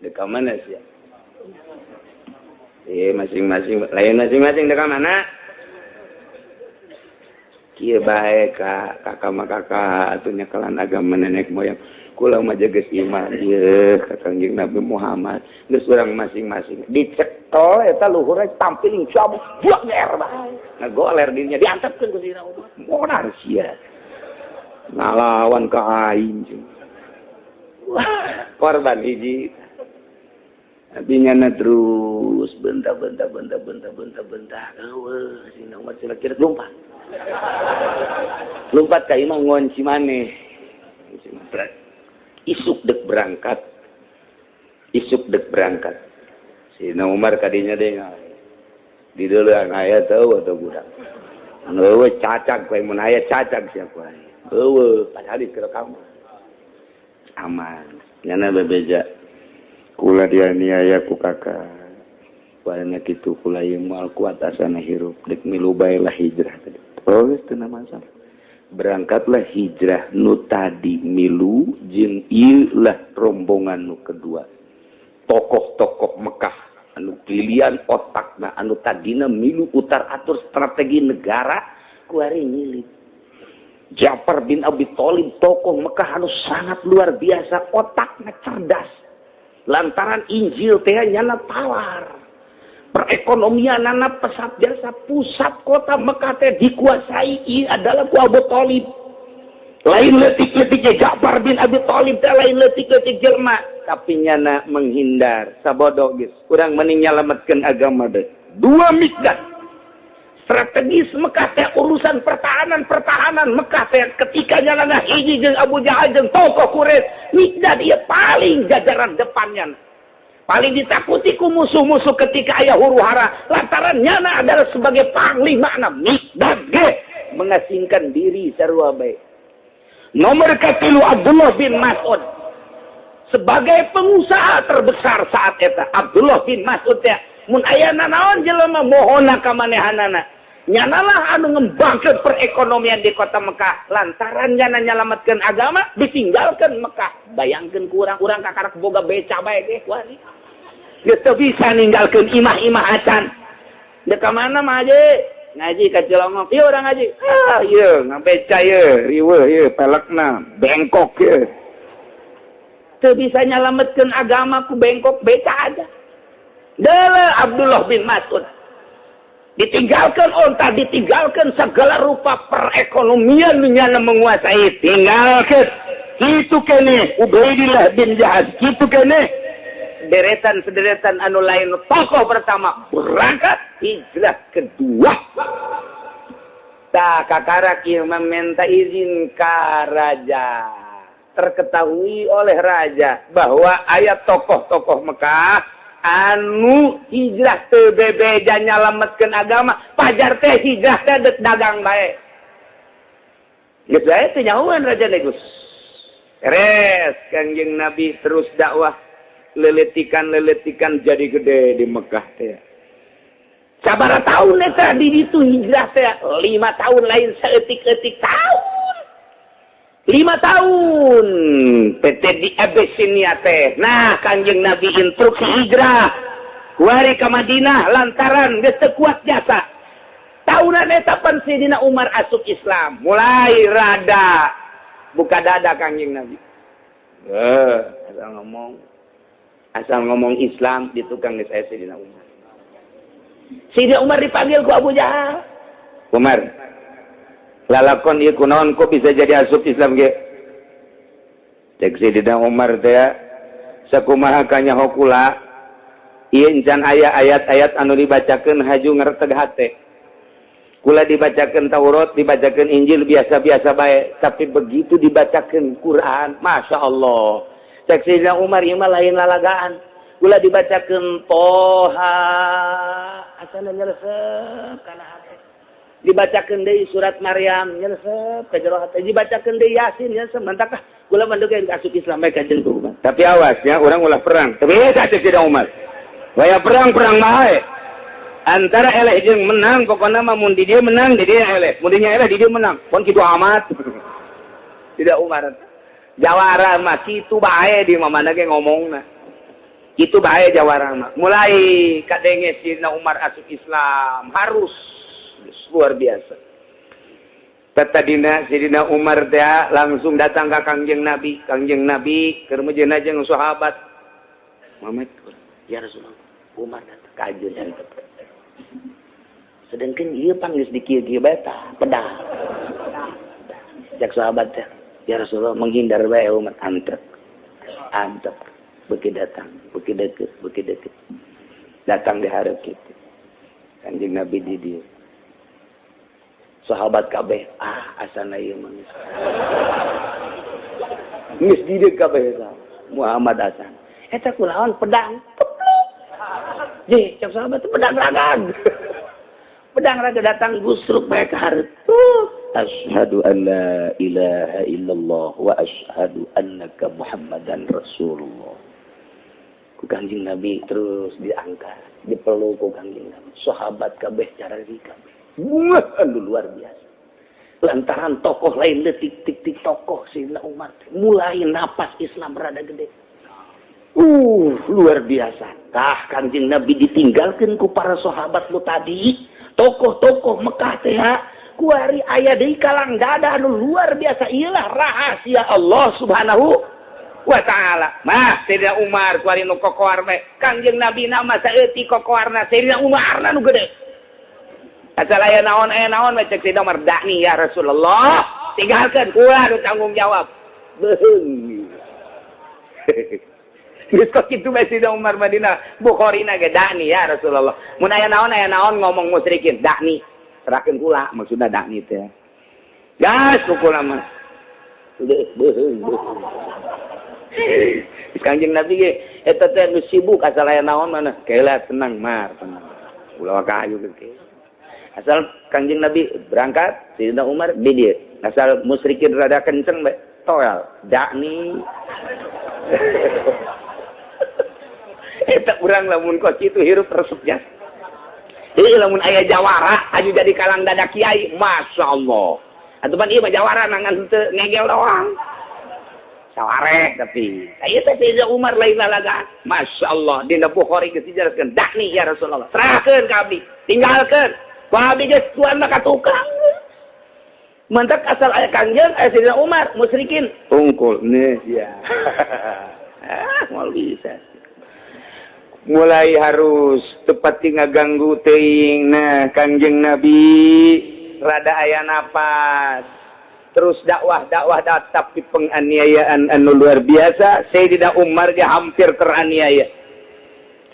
Dek mana sih? Masing-masing lain masing-masing dek mana? Kieu bae ka kakak atunya kalan agama nenek moyang. Kula mah geus iman ieu ka Kangjeng Nabi Muhammad. Geus urang masing-masing dicetol eta luhurna tampiling cabut buak nger bae. Ngagoler dirinya diantepkeun ku Sayyidina Umar. Modar sia. Ngalawan ka aing. Korban hiji. Abinya na terus benta. Eueuh, Sayyidina Umar kira-kira lompat ka imah ngonci maneh. Isuk dek berangkat. Sayyidina Umar kadinya deui di deuleung aya teu atau budak. Eueuh cacag we mun aya cacag sia ku aya. Eueuh padahal direkam. Aman. Nyana bebeja. Kula dianiaya ku kakak. Barana kitu kula ieu moal kuat asana hirup dek milu bae lah hijrah tadi. Oh, geus teu masalah. Berangkatlah hijrah nu tadi milu jeung ieu lah rombongan nu kedua. Tokoh-tokoh Mekah anu pilihan otakna anu tadina milu utar atur strategi negara ku ari nyilih. Ja'far bin Abi Thalib tokoh Mekah anu sangat luar biasa, otakna cerdas. Lantaran Injil teh nyana tawar. Perekonomianana pesat jasa pusat kota Mekah teh dikuasai adalah ku Abu Thalib. Lain leutik-leutik Ja'far bin Abi Thalib teh lain leutik-leutik jelema, tapi nyana menghindar. Sabodo geus, urang mending nyalametkeun agama deui. Dua Miqdad. Strategis Mekah teh urusan pertahanan Mekah teh ketika nyana hiji jeung Abu Jahal jeung tokoh Quraisy. Miqdad ieu paling jajaran depannya. Paling ditakuti ku musuh-musuh ketika aya huru-hara lantaran nyana adalah sebagai panglima Miqdad ge mengasingkan diri sarua bae. Nomor katilu Abdullah bin Mas'ud sebagai pengusaha terbesar saat eta. Abdullah bin Mas'ud teh mun aya nanaon jelema mohonna ka manehanana nyanalah anu ngembangkeun perekonomian di kota Mekah lantaran nyana nyalametkeun agama ditinggalkeun Mekah. Bayangkeun ku urang-urang kakarak boga beca bae ge kuari. Geus teu bisa ninggalkeun imah-imah acan. Dek ka mana mah aje? Ngaji ka Cilongok. Ieu urang ngaji. Ah, ieu ngabeca ieu, riweuh ieu pelekna, bengkok ieu. Teu bisa nyalametkeun agama ku bengkok beca aja. Deuleu Abdullah bin Mas'ud. Ditinggalkan onta, ditinggalkan segala rupa perekonomian nyana menguasai. Tinggalkan. Itu kene Ubaidillah bin Jahaz. Itu kene sederetan anu lain. Tokoh pertama berangkat hijrah kedua. Tak kakarak yang meminta izin ke raja. Terketahui oleh raja bahwa ayat tokoh-tokoh Mekah anu hijrah teu bebeja nyalametkeun agama, pajar teh hijrah teh dagang bae. Geus bae teh nyahoan raja negus. Res Kanjeng Nabi terus dakwah leletikan jadi gede di Mekah teh. Sabaraha taun eta di ditu hijrah teh? 5 tahun lain saeutik-eutik tahun. 5 tahun PT di Abyssinia teh. Nah, Kanjeng Nabi instruksi hijrah kuari ka Madinah lantaran geus teu kuat jasa. Taunan eta pan Sayyidina Umar asup Islam. Mulai rada buka dada Kanjeng Nabi. Ada ngomong Asal ngomong Islam di tukang geus aya Sayyidina Umar. Sayyidina Umar dipanggil ku Abu Jahal. Umar, lalakon ieu kunaon kok bisa jadi asup Islam ge? Cek Sayyidina Umar teh sakumaha ka nyaho kula ieu encan aya ayat-ayat anu dibacakeun haju ngarteg hate. Kula dibacakeun Taurat, dibacakeun Injil biasa-biasa bae, tapi begitu dibacakeun Quran, Masya Allah. Cek Sayyidina Umar ieu mah lain lalagaan. Kula dibacakeun Toha, asana nyeresep kana hate. Dibacakeun deui surat Maryam nyeresep ka jero hate. Dibacakeun deui Yasin nyeresep mantakah kula mandegeun ka asup Islam bae ka jeung Umar. Tapi awas ya, urang ulah perang. Tapi cek Sayyidina Umar. Waya perang bae. Antara eleh jeung menang, pokokna mah mun di dieu menang, di dieu eleh. Mun dinya eleh, di dieu menang. Pon kitu amat. Tidak Umar. Jawara mah kitu bae di mamana ge ngomongna. Kitu bae jawara mah. Mulai kadenge Sayyidina Umar asup Islam, harus luar biasa. Tadina Sayyidina Umar teh langsung datang ka Kangjeng Nabi. Kangjeng Nabi keur mejeuna jeung sahabat. Muhammad, ya Rasulullah, Umar datang ka ajeun harita. Sedangkan ieu panggis di kieu-kieu bae tah pedang. Jak sahabat teh, ya Rasulullah menghindar bae Umar, antep. Beuki datang, beuki deukeut. Datang di hareup kitu. Kanjeng Nabi di dieu. Sahabat kabeh, asana ieu mah geus di dieu kabeh tah. Muhammad asan. Eta kunaon pedang. Ye, cak sahabat pedang ragad. Pedang ragad datang gusruk bae ka hareup. Asyhadu an la ilaha illallah wa asyhadu annaka Muhammadan Rasulullah. Ku Kanjeng Nabi terus diangkat, dipeluk ku Kanjeng Nabi. Sahabat kabeh carari kabeh. Anu luar biasa. Lantaran tokoh lain detik tokoh Sayyidina Umar mulai napas Islam rada gede. Luar biasa. Tah Kanjeng Nabi ditinggalkeun ku para sahabat lu tadi, tokoh-tokoh Mekah teh kuari aya deui kalang dada anu luar biasa. Iyalah rahasia Allah Subhanahu wa taala. Mah Sayyidina Umar kuari nu kokoar teh Kanjeng Nabi nama saeutik kokoarna Sayyidina Umar nu gede. Asal aya naon mah cek Sayyidina Umar dakni ya Rasulullah. Tinggalkeun kula nu tanggung jawab. Beheung. Geus kok kitu bae Sayyidina Umar Madinah Bukhari na ge dakni ya Rasulullah. Mun aya naon ngomong musyrikin dakni. Serahkeun kula maksudna dakni teh. Gas kula mah. Beheung. Kanjeng Nabi ge eta teh nu sibuk asal aya naon mana keula tenang mar tenang. Ulah kayu ge. Asal Kanjeng Nabi berangkat Sayyidina Umar di dieu. Asal musyrikin rada kenceng bae toel dakni. Eta urang lamun kok kitu hirup resep jas. Jadi lamun aya jawara aju jadi kalang dada kiai, masyaallah. Atuh pan ieu mah jawara nangan teu ngegel doang. Saware tapi aya teh Sayyidina Umar lain lalagaan. Masyaallah dina Bukhari geus dijelaskeun dakni ya Rasulullah. Serahkeun ka abdi, tinggalkeun. Ku abdi geus tuan mah ka tukang. Mentek asal aya Kangjeng aya Sayyidina Umar musyrikin tungkul nih ya. Moal bisa. Mulai harus tepat ngaganggu teuing. Nah Kangjeng Nabi rada aya napas terus dakwah tapi penganiayaan anu luar biasa. Sayyidina Umar ge hampir teraniaya.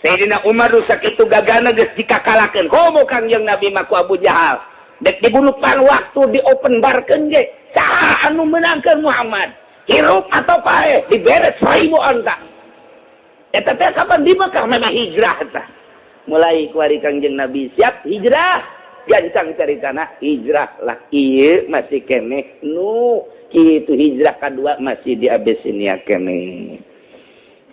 Sayyidina Umar nu sakitu gagana geus dikakalakeun komo Kangjeng Nabi mah ku Abu Jahal dek dibunuhkan waktu di open barkeun ge saha anu menangkeun Muhammad hirup atau pae diberes 1000 onta. Eta teh kapan di Mekah memang hijrah tah. Mulai kuari Kangjeng Nabi siap hijrah, gancang caritana hijrah lah ieu masih keneh nu kitu hijrah kadua masih di Abyssinia keneh.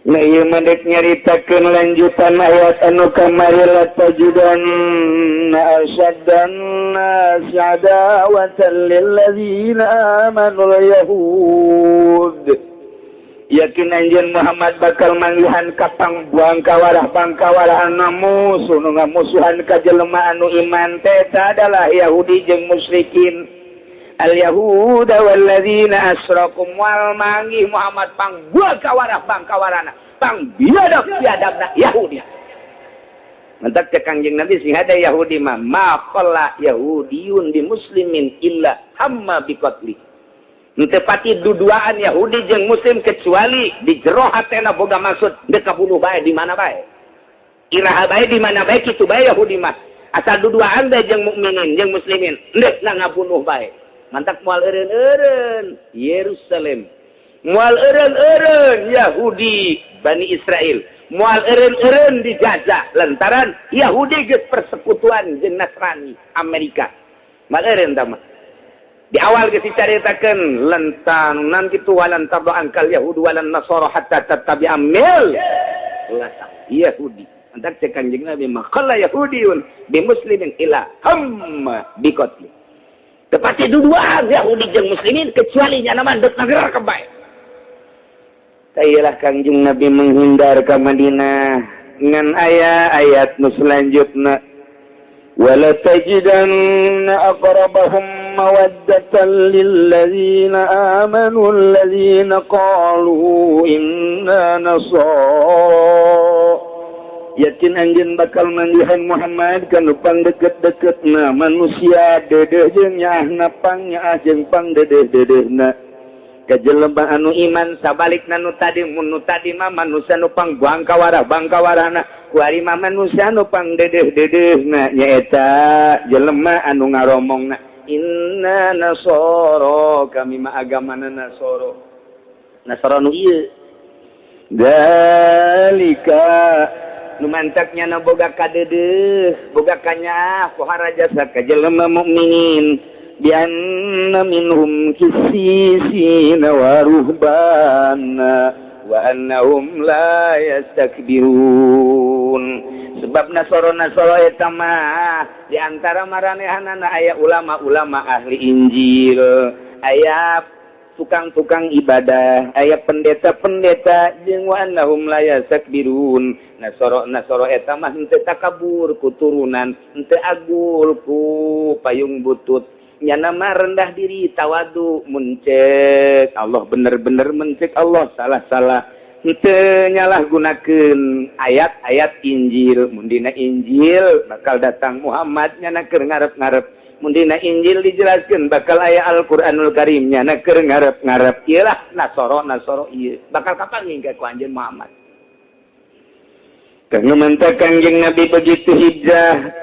Nah ieu mah dek nyaritakeun lanjutan ayat anu kamari la tajudanna asyaddan nasi adawatan lil ladzina amanu yahud. Yakin anjeun Muhammad bakal manggihan ka pangbuang pangkawarahan musuh nu ngamusuhan ka jelema anu iman teh adalah Yahudi jeung musyrikin. Al yahuda wal ladzina asrakum wal manggih Muhammad pangbuang pangkawarana datang biadab Yahudi. Mantap ke Kangjeng Nabi sing ada Yahudi mah qalla Yahudiyun di muslimin illa hamma biqatli. Henteu pati duduaan Yahudi jeung muslim kecuali di jero hatena boga maksud dek kabunuh bae di mana bae. Iraha bae di mana bae kitu bae Yahudi mah. Asal duduaan bae jeung mukminin jeung muslimin endek na ngabunuh bae. Mantap moal eureun-eureun Yerusalem. Moal eureun-eureun Yahudi Bani Israel. Moal eureun-eureun dijajah lantaran Yahudi geus persekutuan jeung Nasrani Amerika. Moal eureun tah mah. Di awal geus dicaritakeun lantanan kitu walan tabla angkal Yahud walan Nasara hatta tattabi'a millata Yahudi. Antak cek Kanjeng Nabi maqalla Yahudiyun bi muslimin ila hamma biqatli. Tepati duduan Yahudi jeung muslimin kecuali nya nama deuk nagara kebae. Tailah Kanjeng Nabi menghindar ke Madinah ngan ayat nu selanjutna wala tajidanna aqrabahum mawaddatan lilladzina amanu alladzina qalu inna nasara. Yakin anjeun bakal mandihan Muhammad kana pangdeukeut-deuketna manusia dedeh jeung nyaahna pangnyaah jeung pangdedeh-dedehna. Kajelema anu iman sabalikna nu tadi mah manusia nu bangkawarana ku ari mah manusia nu pangdedeh-dedehna nyaeta jelema anu ngaromongna inna nasara kami mah agamana nasara nu ieu dalika nu mantapnya na boga kadedeh boga kanya pohara jasa ka jelema mukminin bianna minhum kisisina wa ruhbana wa annahum la yastakbirun. Sebab nasara eta mah di antara maranehanana aya ulama-ulama ahli Injil, aya tukang-tukang ibadah, aya pendeta-pendeta jeung wa annahum la yastakbirun. Nasara eta mah henteu takabur ku turunan, henteu agul ku payung butut. Nyana mah rendah diri tawadu muncek Allah bener-bener mencek Allah salah-salah henteu nyalahgunakeun ayat-ayat Injil mun dina Injil bakal datang Muhammad nyana keur ngarep-ngarep mun dina Injil dijelaskeun bakal aya Al-Qur'anul Karim nyana keur ngarep-ngarep ieu lah nasara ieu bakal kapanggih ku anjeun Muhammad. Karena mentah Kanjeng Nabi begitu hijrah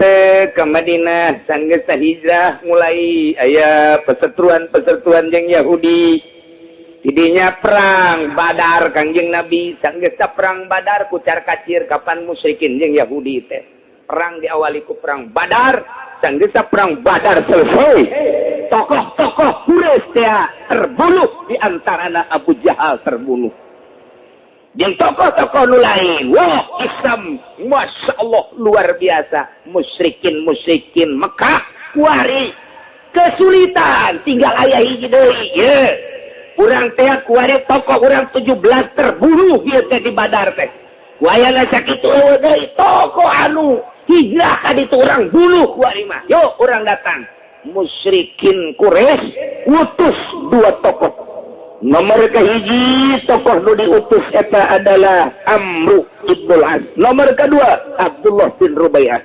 ke Madinah sanggeus hijrah mulai aya perseteruan jeung Yahudi. Tidinya perang Badar Kanjeng Nabi sanggeus perang Badar kucar kacir kapan musyrikin jeung Yahudi teh. Perang diawali ku perang Badar sanggeus perang Badar selesai. Tokoh-tokoh Quraisy teh terbunuh di antarana Abu Jahal terbunuh. Yang tokoh-tokoh nu lain, wah Islam, masya Allah luar biasa. Musyrikin Mekah, kuari kesulitan, tinggal ayah hiji deui. Ya, urang teh kuari tokoh urang 17 terbunuh ieu teh di Badar teh. Wayana sakitu deui tokoh anu hijrah ka ditu urang bunuh kuari mah. Yo urang datang. Musyrikin Quraisy utus 2 tokoh. Nomor kahiji tokoh nu diutus eta adalah Amru ibnul As. Nomor kedua Abdullah bin Rubaiyah.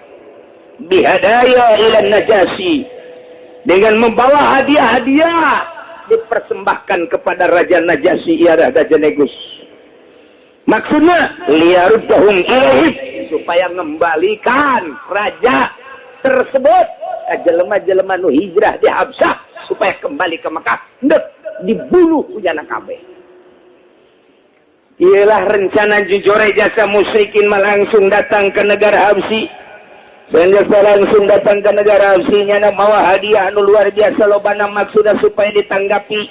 Bihadaya ila Najasyi, dengan membawa hadiah-hadiah dipersembahkan kepada Raja Najasyi ialah Raja Negus. Maksudnya liyaruddahum ilaihi, supaya mengembalikan raja tersebut ka jelema-jelema nu hijrah di Habsyah supaya kembali ke Mekah. Dibunuh ujana kabeh. Ialah rencana jujore jasa musyrikin langsung datang ke negara Habsyi. Sehingga langsung datang ke negara Habsyi nyana mawa hadiah anu luar biasa lobana maksudna supaya ditanggapi.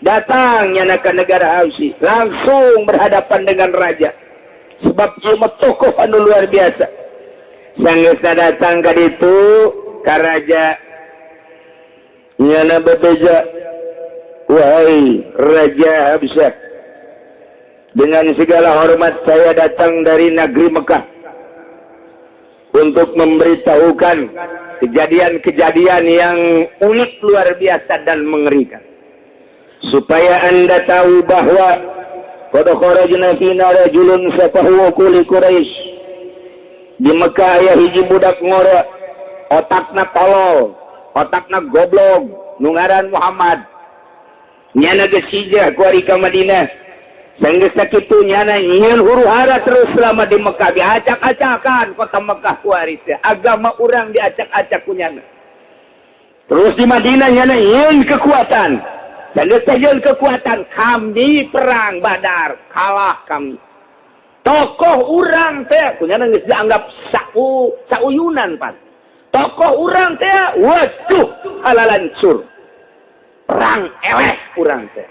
Datang nyana ke negara Habsyi, langsung berhadapan dengan raja. Sebab cuma tokoh anu luar biasa. Sanggeusna datang ka ditu ka raja nyana bebeja. Wahai Raja Habsyah, dengan segala hormat saya datang dari negeri Mekah untuk memberitahukan kejadian-kejadian yang unik luar biasa dan mengerikan, supaya Anda tahu bahwa qad kharajna fina rajulun safahu kuli Quraisy. Di Mekah aya hiji budak ngora otakna tolol, otakna goblok, nu ngaran Muhammad. Nyana geus hijrah ku ari ka Madinah. Sanggeus sakitu nyana nyieun huru-hara terus selama di Mekah, diacak-acakan kota Mekah ku ari teh. Agama urang diacak-acak ku nyana. Terus di Madinah nyana nyieun kekuatan. Sanggeus nyieun kekuatan, kami perang Badar, kalah kami. Tokoh urang teh ku nyana geus dianggap sauyunan pan. Tokoh urang teh waduh halalancur. Perang eleh urang teh.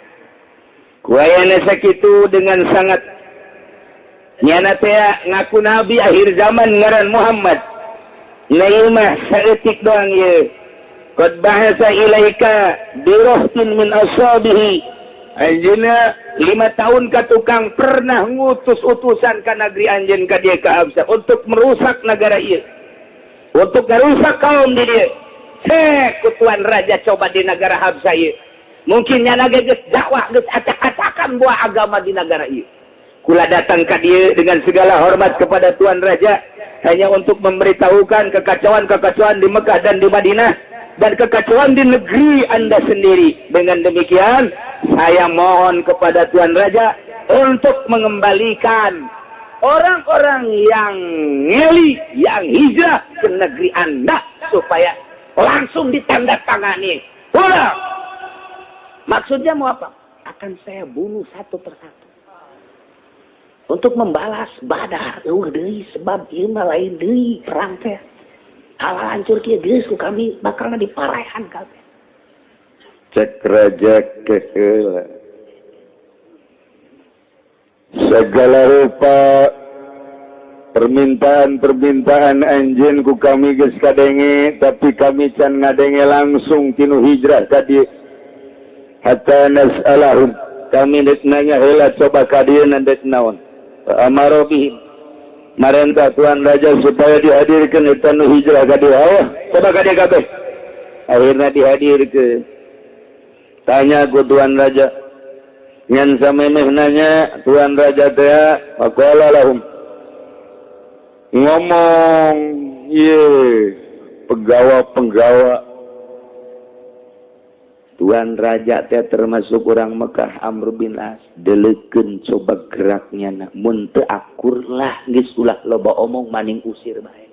Kuayana sakitu dengan sangat nyana teh ngaku nabi akhir zaman ngaran Muhammad. Naimah saeutik doang ye. Qad bahasa ilaika birahtin min asabihi. Anjeunna 5 tahun ka tukang pernah ngutus utusan ka negeri anjeun ka dieu ka Habsah untuk merusak negara ieu. Untuk merusak kaum di dieu. Kutuan raja coba di negara Habsah ieu. Mungkin nyana geus dakwah geus acak-acakan buah agama di negara ieu. Kula datang ka dieu dengan segala hormat kepada tuan raja hanya untuk memberitahukan kekacauan-kekacauan di Mekah dan di Madinah dan kekacauan di negeri Anda sendiri. Dengan demikian saya mohon kepada tuan raja untuk mengembalikan orang-orang yang ngeli, yang hijrah ke negeri Anda supaya langsung ditandatangani. Pulang. Maksudnya mau apa? Akan saya bunuh satu persatu. Untuk membalas Badar. Deui sebab ieu mah lain deui perang teh. Hancur kieu geus ku kami bakalna diparehan kabeh. Cek raja keheula. Segala rupa permintaan anjeun ku kami geus kadenge, tapi kami can ngadenge langsung tinu hijrah ka dieu. Hatta nas'alahum, kami dek nanya heula coba ka dieu nandet naon. Amaro bihim, marentah tuan raja supaya dihadirkan eta nu hijrah ka dieu. Coba ka dieu kabeh. Akhirna dihadirkeun. Tanya ku tuan raja. Ngan samemeh nanya tuan raja teh faqala lahum. Ngomong ye penggawa tuan raja teh termasuk orang Mekah Amr bin As. Deleukeun coba geraknya na mun teu akur lah geus ulah loba omong maning usir bae.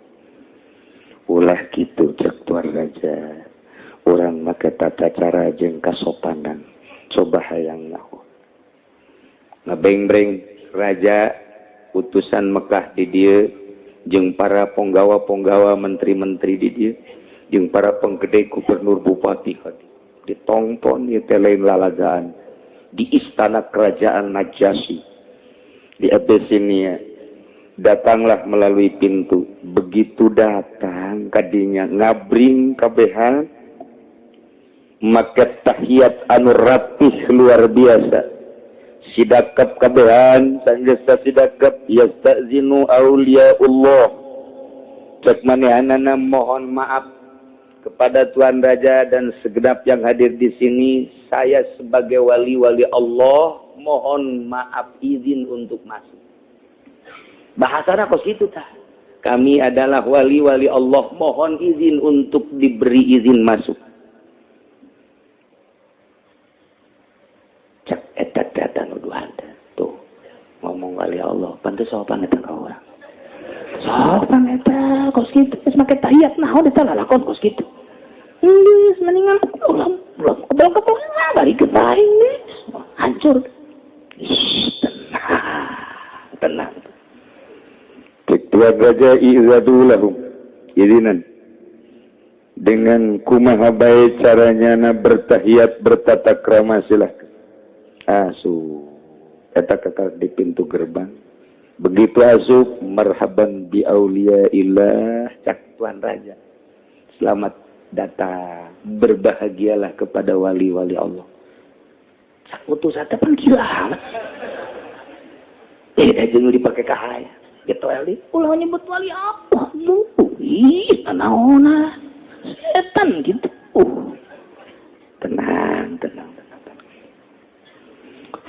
Ulah kitu cek tuan raja. Urang make tata cara jeung kasopanan. Coba hayang nyaho. Ngabeng-breng raja utusan Mekah di dieu jeung para penggawa-penggawa menteri-menteri di dieu jeung para penggede gubernur bupati hadi. Ditongpon ieu teh lain lalagaan di istana kerajaan Najasyi di Abyssinia. Datanglah melalui pintu. Begitu datang kadinya ngabring kabehan make tahiyat anu rapih luar biasa. Sidakap kabehan sanggeus sidakap yastazinu auliyaullah. Cek manehanana mohon maaf kepada Tuan Raja dan segenap yang hadir di sini, saya sebagai wali-wali Allah mohon maaf izin untuk masuk. Bahasana kos gitu tah. Kami adalah wali-wali Allah, mohon izin untuk diberi izin masuk. Cek eta data nuduhan tuh ngomong wali Allah, pantes sopan eta ka urang. Sopan eta kos kitu geus make tahiyat naon eta lalakon kos kitu. Geus mendingan ulang kebal bari ke paring geus hancur. Tenang. Ketua Raja izadulahum izinan dengan kumaha bae caranya na bertahiyat bertata krama silahkan. Asup eta kakak di pintu gerbang. Begitu asup marhaban bi auliyaillah cak Tuan Raja. Selamat datang, berbahagialah kepada wali-wali Allah. Cak utusan teh pan gila amat. Beda jeung dipake ka haya. Gitu Eli, ulah nyebut wali apa? Ih, naona. Setan gitu. Tenang.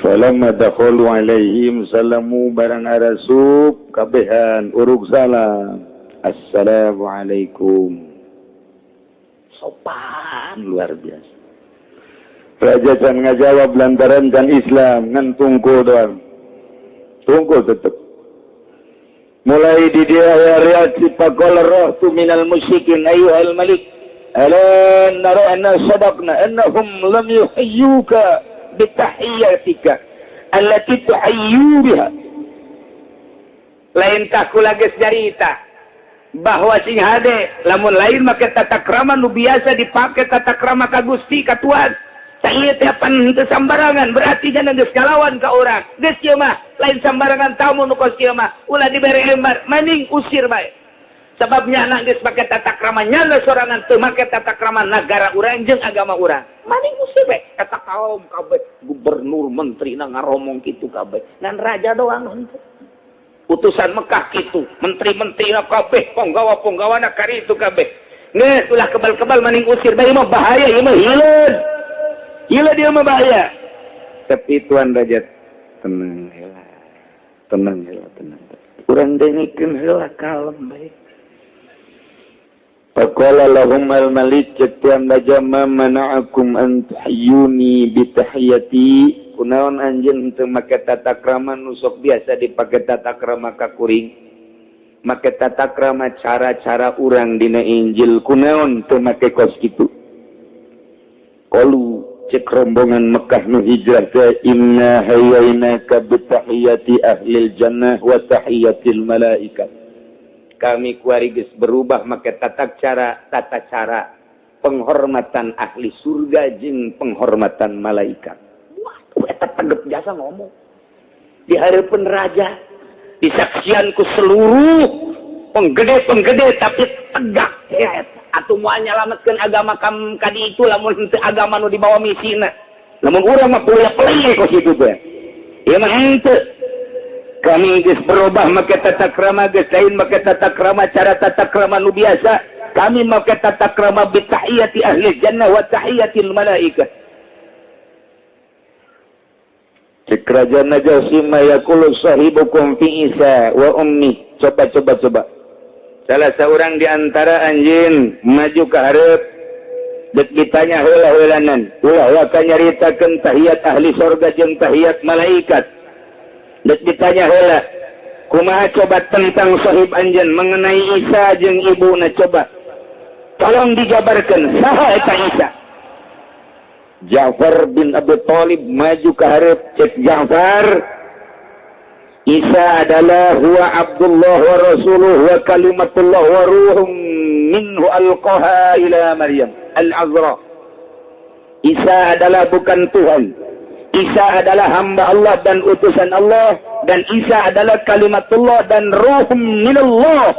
falamma dakhalu alaihim salamu barang arasub kabehan urug salam assalamualaikum. Sopan luar biasa. Raja can ngajawab lantaran can Islam ngan tungkul doang. Tungkul tetep. Mulai di dia reaksi faqala rahtu minal musyrikin ayyuhal malik ala nara anna sadaqna annahum lam yuhayyuka bitahiyyatika allati tuhayyu biha. Lain kula geus nyarita bahwa sing hade lamun lain make tata krama nu biasa dipake tata krama ka Gusti ka Tuhan tanya tiapan teu sambarangan berarti jangan geus kalawan ka urang geus kieu mah lain sambarangan tamu nu kos kieu mah ulah dibere lembar mending usir bae sababnya anak geus make tata krama nyana sorangan teu make tata krama nagara urang jeung agama urang mending usir bae eta kaum kabeh gubernur menteri na ngaromong kitu kabeh ngan raja doang henteu utusan Mekah itu, menteri-menteri na kabeh, penggawa-penggawa na kari itu kabeh. Nges, ulah kebal-kebal maning usir, bayi mah bahaya, iya mah hilang. Hilang dia mah bahaya. Tapi Tuan Raja, tenang hilang. Tenang hilang, tenang. Kurang dengikin hilang, kalem baik. Faqala lahum al-malik, Tuan Raja, ma mana'akum an tuhayyuni bitahiyati. Kunaon anjeun teu make tata krama nu sok biasa dipake tata krama ka kuring make tata krama cara-cara urang dina Injil kunaon teu make kos kitu qalu cek rombongan Mekah nu hijrah teh inna hayyainaka bitahiyati ahlil jannah wa tahiyatil malaikat kami kuari geus berubah make tata cara penghormatan ahli surga jeung penghormatan malaikat. Eta tegep jasa ngomong di harapan raja disaksian ku seluruh penggede tapi tegak ya atuh moal nyalametkeun agama kam kadi itu lamun teu agama nu dibawa misina lamun urang mah peleh ku kitu teh ieu mah henteu kami geus berubah make tata krama geus lain make tata krama cara tata krama nu biasa kami make tata krama bi tahiyati ahli jannah wa tahiyatil malaikat. Cek Raja Najasyi mayakulu sahibukum fi Isa wa ummi. Coba. Salah seorang di antara anjeun maju ke hareup dek ditanya heula-heulanan. Ulah wa kanyaritakeun tahiyat ahli surga jeung tahiyat malaikat. Dek ditanya heula. Kumaha coba tentang sahib anjeun mengenai Isa jeung ibuna coba. Tolong dijabarkeun saha eta Isa. Ja'far bin Abi Thalib maju ke hareup cek Ja'far Isa adalah huwa Abdullah wa Rasuluh wa kalimatullah wa ruhum minhu alqaha ila Maryam al-Azra. Isa adalah bukan Tuhan. Isa adalah hamba Allah dan utusan Allah dan Isa adalah kalimatullah dan ruhum minallah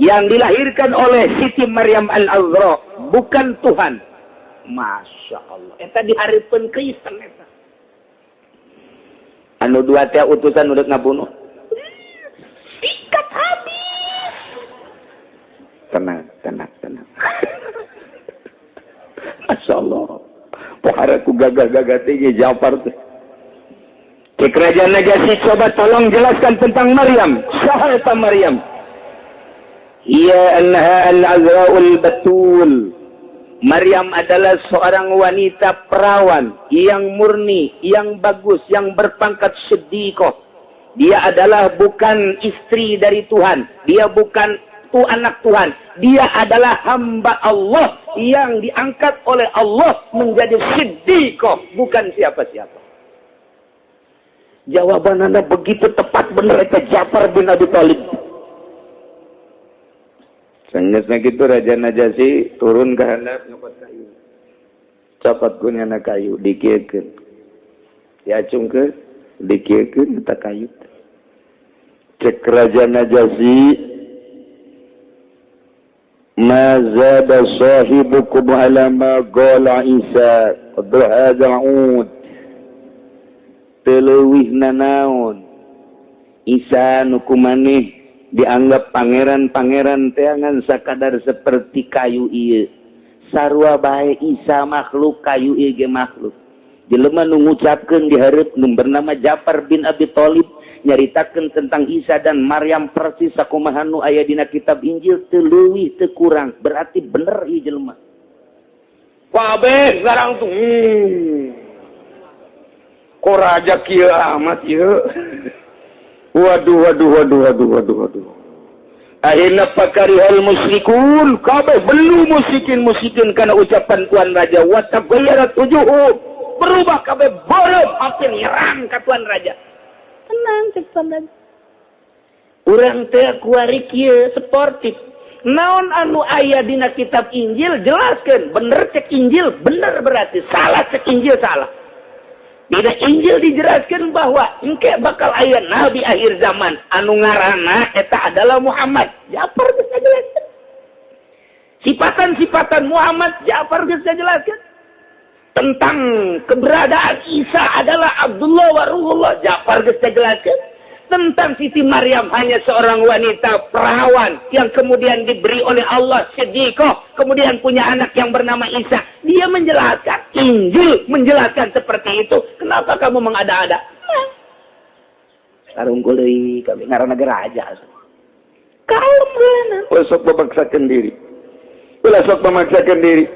yang dilahirkan oleh Siti Maryam al-Azra, bukan Tuhan. Masya Allah. Eta dihareupeun Kristen eta. Anu dua teh utusan udah ngabunuh. Sikat habis. Tenang. Masya Allah. Pohara ku gagah-gagah tinggi Ja'far teh. Ke kerajaan Najasyi coba tolong jelaskan tentang Maryam. Siapa eta Maryam? Ia annaha al-azra'ul batul. Maryam adalah seorang wanita perawan yang murni, yang bagus, yang berpangkat siddiqah. Dia adalah bukan istri dari Tuhan. Dia bukan anak Tuhan. Dia adalah hamba Allah yang diangkat oleh Allah menjadi siddiqah, bukan siapa-siapa. Jawaban Anda begitu tepat benar itu Ja'far bin Abi Thalib. Sangatnya gitu Raja Najasyi turun ke handap nyopot kayu. Copot kunyana kayu dikiekeun. Diacungkeun, dikiekeun eta kayu. Cek Raja Najasyi, "Ma zada sahibukum ala ma qala Isa, qad hadha 'ud." Teueuwih nanaon. Isa nu kumaneh dianggap pangeran-pangeran teangan sakadar seperti kayu ieu. Sarua bae Isa makhluk, kayu ieu ge makhluk. jelema nu ngucapkeun di hareup nu bernama Ja'far bin Abi Thalib nyaritakeun tentang Isa dan Maryam persis sakumaha nu aya dina kitab Injil teu leuwih teu kurang, berarti bener ieu jelema. Kabeh sekarang tuh kok raja kieu amat ieu. Waduh. Akhirna pakarihal musyrikun, kabeh belu musyrikin karena ucapan Tuan Raja. Wa taghayyarat wujuhum, berubah kabeh borem hati nyerang ka Tuan Raja. Tenang cek Tuan Raja. Urang teh kuari kieu sportif. Naon anu aya dina kitab Injil jelaskeun, bener cek Injil, bener berarti salah cek Injil salah. Dina Injil dijelaskan bahwa engke bakal aya nabi akhir zaman anu ngaranna eta adalah Muhammad. Ja'far geus ngajelaskeun. Sifatan-sifatan Muhammad Ja'far geus ngajelaskeun. Tentang keberadaan Isa adalah Abdullah wa Ruhullah Ja'far geus ngajelaskeun. Tentang Siti Maryam hanya seorang wanita perawan yang kemudian diberi oleh Allah Siddiqah, kemudian punya anak yang bernama Isa. Dia menjelaskan, Injil menjelaskan seperti itu. Kenapa kamu mengada-ada? Sarungkul deui kami ngaranna raja. Kalem geuna. Sok memaksakan diri. Ulah sok memaksakan diri.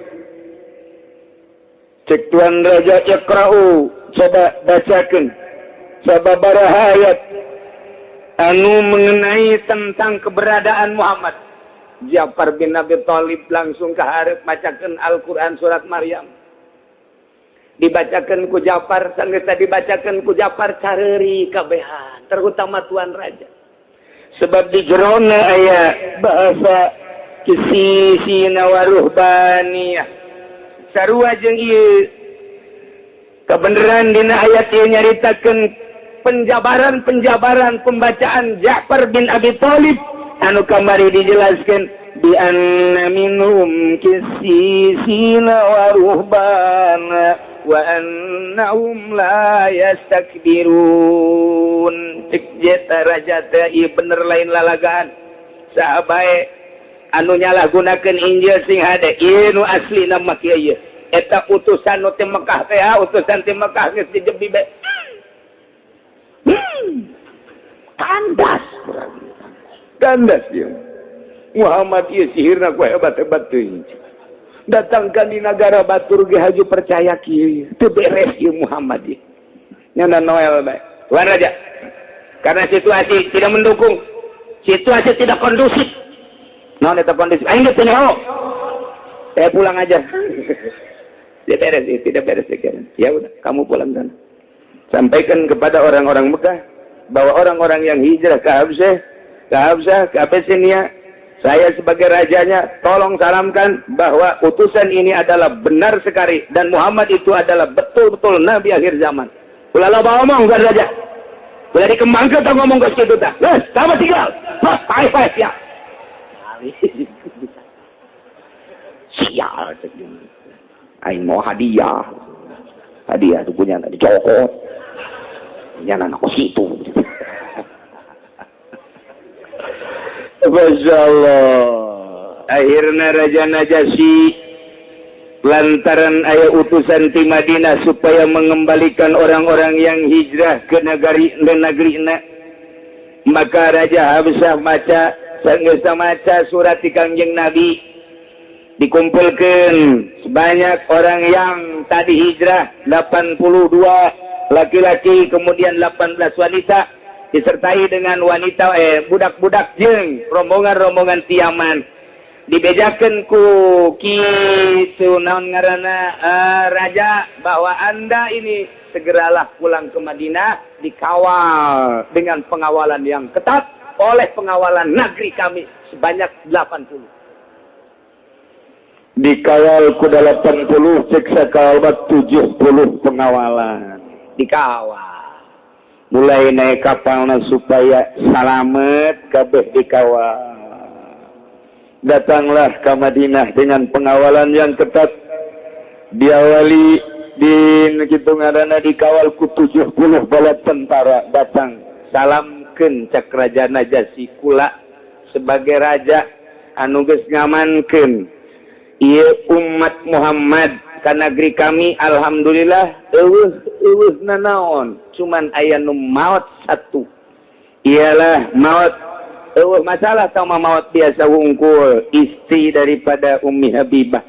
Cek Tuan Raja Iqra'u, coba bacakan sababaraha ayat anu mengenai tentang keberadaan Muhammad. Ja'far bin Abi Thalib langsung ke hareup macakeun Al-Qur'an surat Maryam. Dibacakeun ku Ja'far, sanggeus dibacakeun ku Ja'far careuri kabehan, terutama Tuan Raja. Sebab di jerona aya bahasa kisisina wa ruhbaniyah. Sarua jeung ieu kebenaran dina ayat ieu nyaritakeun penjabaran pembacaan Ja'far bin Abi Thalib anu kamari dijelaskan bi anna minhum qissisina wa ruhbana wa annahum la yastakbirun. Cek jeta raja teh ieu bener lain lalagaan sahabae anu nyalahgunakeun Injil sing hade ieu nu aslina mah kieu eta utusan nu teh Mekah teh utusan teh Mekah geus dijebi be kandas dia Muhammad ieu sihirna ku hebat-hebat teuing. Datangkan di negara batur ge haju percaya kieu teu beres ieu Muhammad ieu. Nyana Noel bae. Tuan Raja, karena situasi tidak mendukung, situasi tidak kondusif. Naon eta kondusif? Aing geus nyaho. Saya pulang aja. Tidak beres, tidak beres. Ya udah, kamu pulang sana. Sampaikan kepada orang-orang Mekah bahwa orang-orang yang hijrah ke Habsyah, ke Abyssinia, saya sebagai rajanya tolong salamkan bahwa utusan ini adalah benar sekali dan Muhammad itu adalah betul-betul nabi akhir zaman. Ulah loba ngomong kan raja. Ulah dikembangkeun tah ngomong ke situ tah. Geus, sama tinggal. Baik ya. Sial. Aing mau hadiah. Hadiah itu punya anak dicokot. Jangan aku situ. Masya Allah. Akhirnya Raja Najasyi lantaran aya utusan ti Madinah supaya mengembalikan orang-orang yang hijrah ke negeri-na, maka Raja Habsyah maca sanggeus maca surat ti Kangjeng Nabi, dikumpulkan sebanyak orang yang tadi hijrah 82 laki-laki, kemudian 18 wanita, disertai dengan wanita budak-budak jeung rombongan-rombongan tiaman. Dibejakeun ku kitu naon ngaranna raja bahwa Anda ini segeralah pulang ke Madinah dikawal dengan pengawalan yang ketat oleh pengawalan negeri kami sebanyak 80. Dikawal ku 80 cek sakawal 70 pengawalan. Dikawal mulai naik kapalna supaya salamet kabeh dikawal. Datanglah ke Madinah dengan pengawalan yang ketat, diawali di kitu ngaranna dikawal ku 70 bala tentara. Datang salamkeun cek Raja Najasyi kula sebagai raja anu geus ngamankeun ieu umat Muhammad ka negeri kami alhamdulillah nanaon cuman aya nu maot satu ialah maot masalah sama maot biasa wungkul istri daripada Ummi Habibah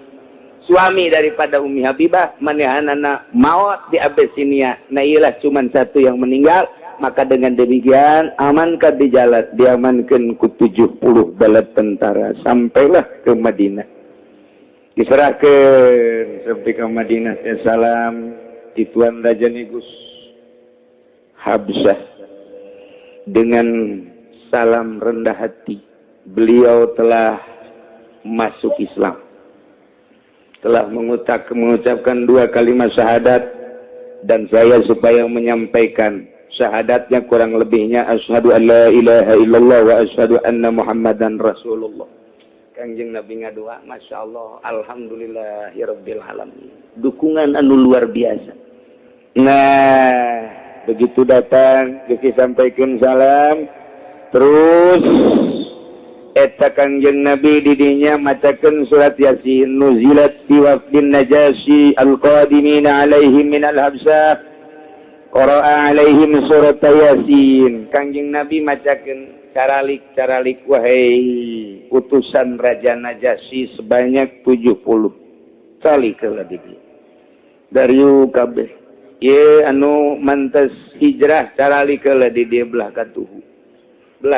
suami daripada Ummi Habibah manehanana maot di Abyssinia nah ialah cuman satu yang meninggal maka dengan demikian amankan di jalan diamankan ku 70 bala tentara sampailah ke Madinah diserahkan sampai ke Madinah salam di Tuan Raja Negus Habsyah dengan salam rendah hati beliau telah masuk Islam telah mengucapkan 2 kalimat syahadat dan saya supaya menyampaikan syahadatnya kurang lebihnya asyhadu an la ilaha illallah wa asyhadu anna muhammadan rasulullah Kangjeng Nabi ngadua Masya Allah alhamdulillahirabbil alamin dukungan anu luar biasa nah begitu datang disampaikan salam terus eta Kangjeng Nabi didinya macakeun surat Yasin nuzilat fi wafdin najasyi alqadimina alaihim minal habsyah qara'a alaihim surat Yasin Kangjeng Nabi macakeun caralik wahai utusan Raja Najasyi sebanyak 70 kali kala didieu dari kabeh ye anu mantes hijrah caralik kala didieu belah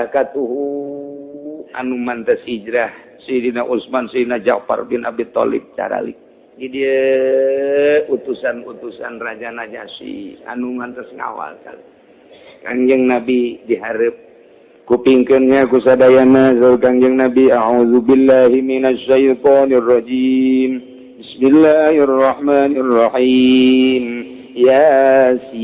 katuhu anu mantes hijrah Sayyidina Utsman Sayyidina Ja'far bin Abi Thalib caralik di dia utusan-utusan Raja Najasyi anu mantes ngawal Kangjeng Nabi dihareup kupingkeunnya ku sadayana Kangjeng Nabi a'udzubillahi minasyaitonir rajim bismillahirrahmanirrahim yasin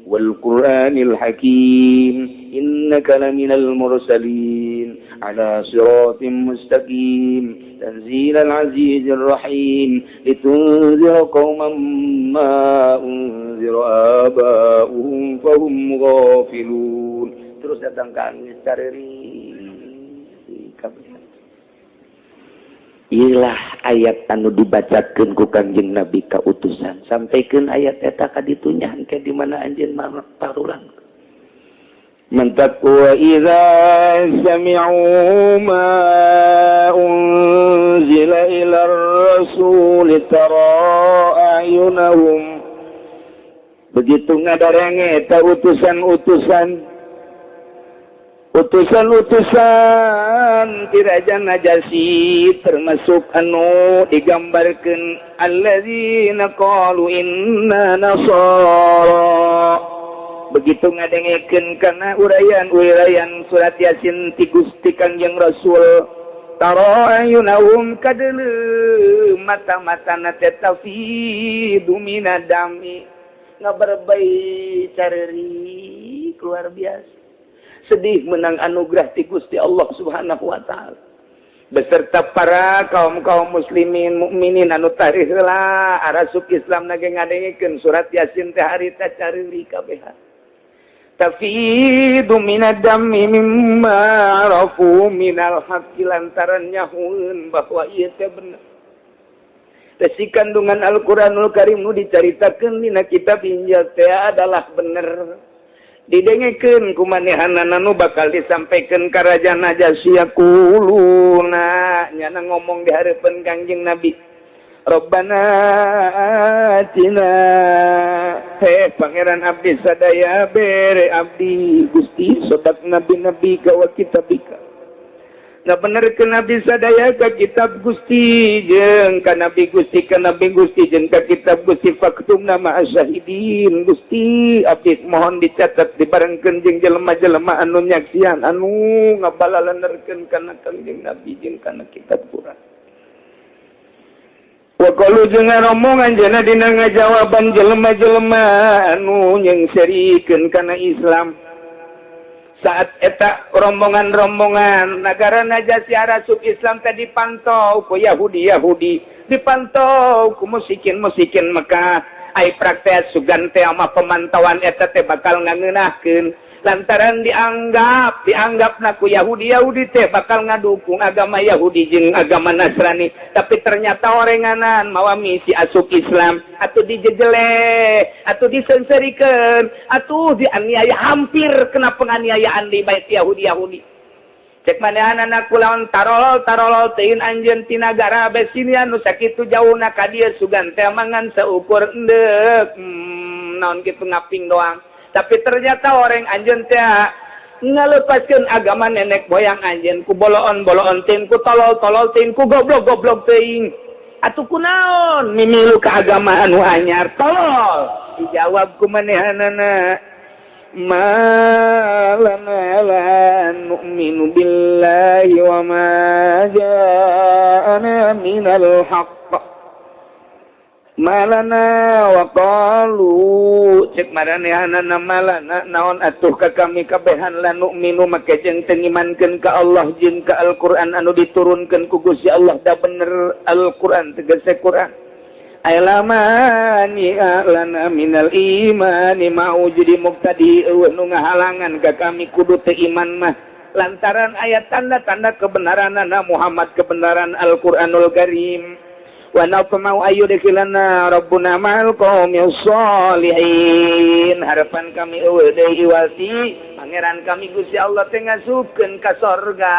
wal qur'anil hakim innaka laminal mursalin ala siratim mustaqim تنزيل العزيز الرحيم لتنذر قوما ما أنذر آباؤهم فهم غافلون terus datang kami cariri ilah ayat anu dibacakeun ku Kangjeng Nabi ka utusan sampaikeun ayat eta ka ditu nyangke di mana anjeun parulang mentak wa idza sami'u ma unzila ila rasul tara ayunahum begitu ngadarenge eta utusan di Raja Najasyi termasuk anu digambarkeun alladzina qalu inna nasara begitu ngadengekeun kana urayan surat Yasin ti Gusti Kangjeng Rasul tara ayunahum kadeuleu mata-matana teh tafidu minadami ngaberbei careri luar biasa sedih menang anugerah ti Gusti Allah Subhanahu wa taala beserta para kaum muslimin mukminin anu tarikh heula arasuk Islam nage ngadengekeun surat Yasin teh harita careri kabeh tafidu minadami mimma arafu minal haqqi lantaran nyahueun bahwa ieu teh bener. Tesi kandungan Al-Qur'anul Karim nu dicaritakeun dina kitab Injil teh adalah bener. Didengekeun ku manehanana nu bakal disampaikeun ka Raja Najasyi yaquluna nyana ngomong di hareupeun Kangjeng Nabi. Rabbana atina pangeran abdi sadaya bere abdi Gusti sodak nabi-nabi ka wa kitabika na benerkeun abdi sadaya ka kitab Gusti jeung ka nabi Gusti jeung ka kitab Gusti faktumna ma asyahidin Gusti abdi mohon dicatat dibarengkeun jeung jelema-jelema anu nyaksian anu ngabalalenerkeun kana Kangjeng Nabi jeung kana kitab Quran wakalu jeung rombongan jana dina ngajawaban jelema-jelema anu nyengserikeun kana Islam saat eta rombongan negara Najasyi arasuk Islam teh dipantau ku Yahudi dipantau ku musyrikin Mekah ai praktek sugan teh ama pemantauan eta teh bakal ngangeunahkeun lantaran dianggap naku Yahudi teh bakal ngadukung agama Yahudi jeung agama Nasrani, tapi ternyata orenganan mawa misi asup Islam atuh dijejele atuh disenserikeun atuh dianiaya hampir kena penganiayaan di bait Yahudi cek manehanana kulawan tarol teuing anjeun ti nagara besinian nu sakitu jauhna ka dieu sugan teh mangan seukur endek naon kitu ngaping doang. Tapi ternyata orang anjeun teh ngalepaskeun agama nenek moyang anjeun ku boloon teuing ku tolol teuing ku goblok teuing. Atuh kunaon mimilu ka agama anu anyar tolol? Dijawab ku manehanana malana la nu'minu billahi wa ma ja'ana minal haqq malana wa qalu cek maranehanana malana naon atuh ka kami kabehan la nu'minu make jeung teu ngimankeun ka Allah jeung ka Al-Qur'an anu diturunkeun ku Gusti Allah da bener Al-Qur'an tegese Qur'an ailamani lana minal imani mau jadi muqtadi nu ngahalangan ka kami kudu teu iman mah lantaran ayat tanda-tanda kebenaranna Muhammad kebenaran Al-Qur'anul Karim wa nafmau ayyudkhilana rabbuna ma'al qaumil sholihin harapan kami eueuh deui iwati pangeran kami Gusti Allah teh ngasupkeun ka sorga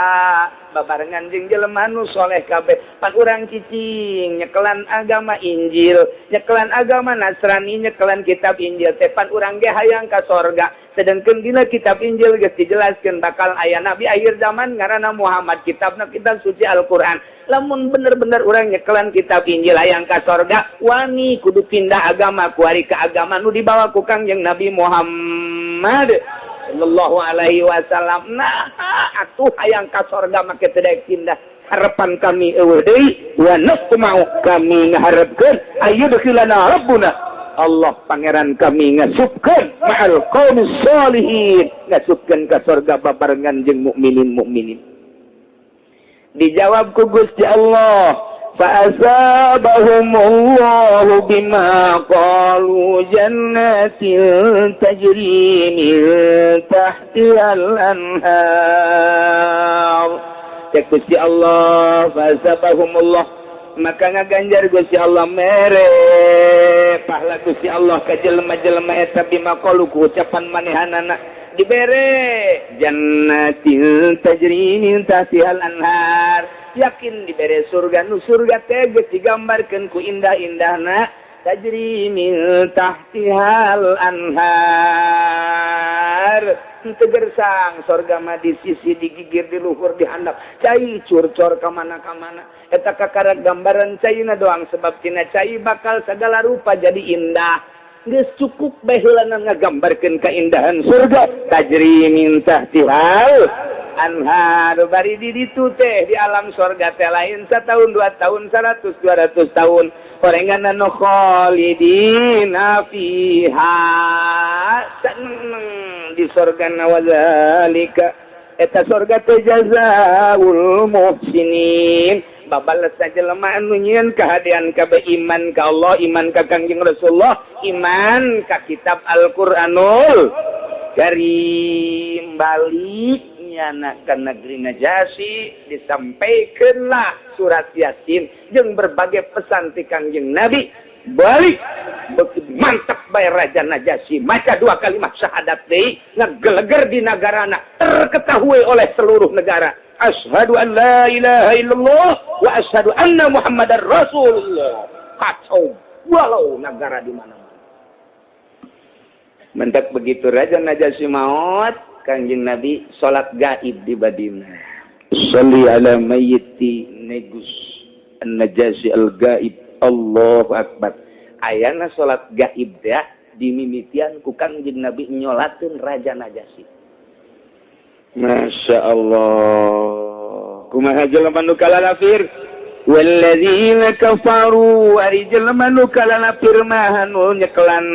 babarengan jeung jelema nu soleh kabeh pan urang cicing nyekelan agama Injil nyekelan agama Nasrani nyekelan kitab Injil teh pan urang ge hayang ka sorga sedengkeun dina kitab Injil geus dijelaskeun bakal aya nabi akhir zaman ngaranna Muhammad kitabna kitab suci Al-Qur'an lamun bener-bener urang nyekelan kitab Injil hayang ka sorga wani kudu pindah agama ku ari ka agama nu dibawa ku Kangjeng Nabi Muhammad sallallahu alaihi wasallam. Nah atuh hayang ka sorga make teu daek pindah harapan kami eueuh deui wa nafmau kami ngaharepkeun ayyudkhilana rabbuna Allah pangeran kami ngasupkeun ma'al qaumis sholihin ngasupkeun ka sorga babarengan jeung mukminin. Dijawab ku Gusti Allah fa'asabahumullahu bima qalu jannatin tajri min tahtihal anhar cek Gusti Allah fa'asabahumullah maka ngaganjar Gusti Allah mere pahala Gusti Allah ka jelema-jelema eta bima qalu ku ucapan manehanana dibere jannatin tajri min tahtihal anhar yakin dibere surga nu surga teh geus digambarkeun ku indah-indahna tajri min tahtihal anhar teu gersang surga mah di sisi digigir di luhur di handap cai curcor ka mana-kamana eta kakara gambaran caina doang sebab tina cai bakal segala rupa jadi indah geus cukup bae heula ngagambarkeun kaindahan surga tajri min tahtihal anhar bari di ditu teh di alam surga teh lain satahun 2 tahun 100 200 tahun orengan anu khalidina fiha di surga nawazalika eta surga teh jazaul muhsinin babales jelema anu nyieun kahadian kabeh iman ka Allah iman ka Kangjeng Rasulullah iman ka kitab Al-Qur'anul Karim balik nyana ka negeri Najasyi disampaikeunlah surat Yasin jeung berbagai pesan ti Kangjeng Nabi balik mantap bae Raja Najasyi maca 2 kalimat syahadat deui ngageleger di nagarana terketahui oleh seluruh negara asyhadu an la ilaha illallah wa asyhadu anna muhammadar rasulullah kacau walau negara di mana-mana mentak begitu Raja Najasyi maut Kangjeng Nabi salat gaib di Madinah sholli ala mayyiti negus an-Najasyi al-gaib Allahu akbar ayana salat gaib teh dimimitian ku Kangjeng Nabi nyolateun Raja Najasyi Masya Allah kumaha jelema nu kalalafir walladzina kafaru ari jelema nu kalalafir mah nu nyekelan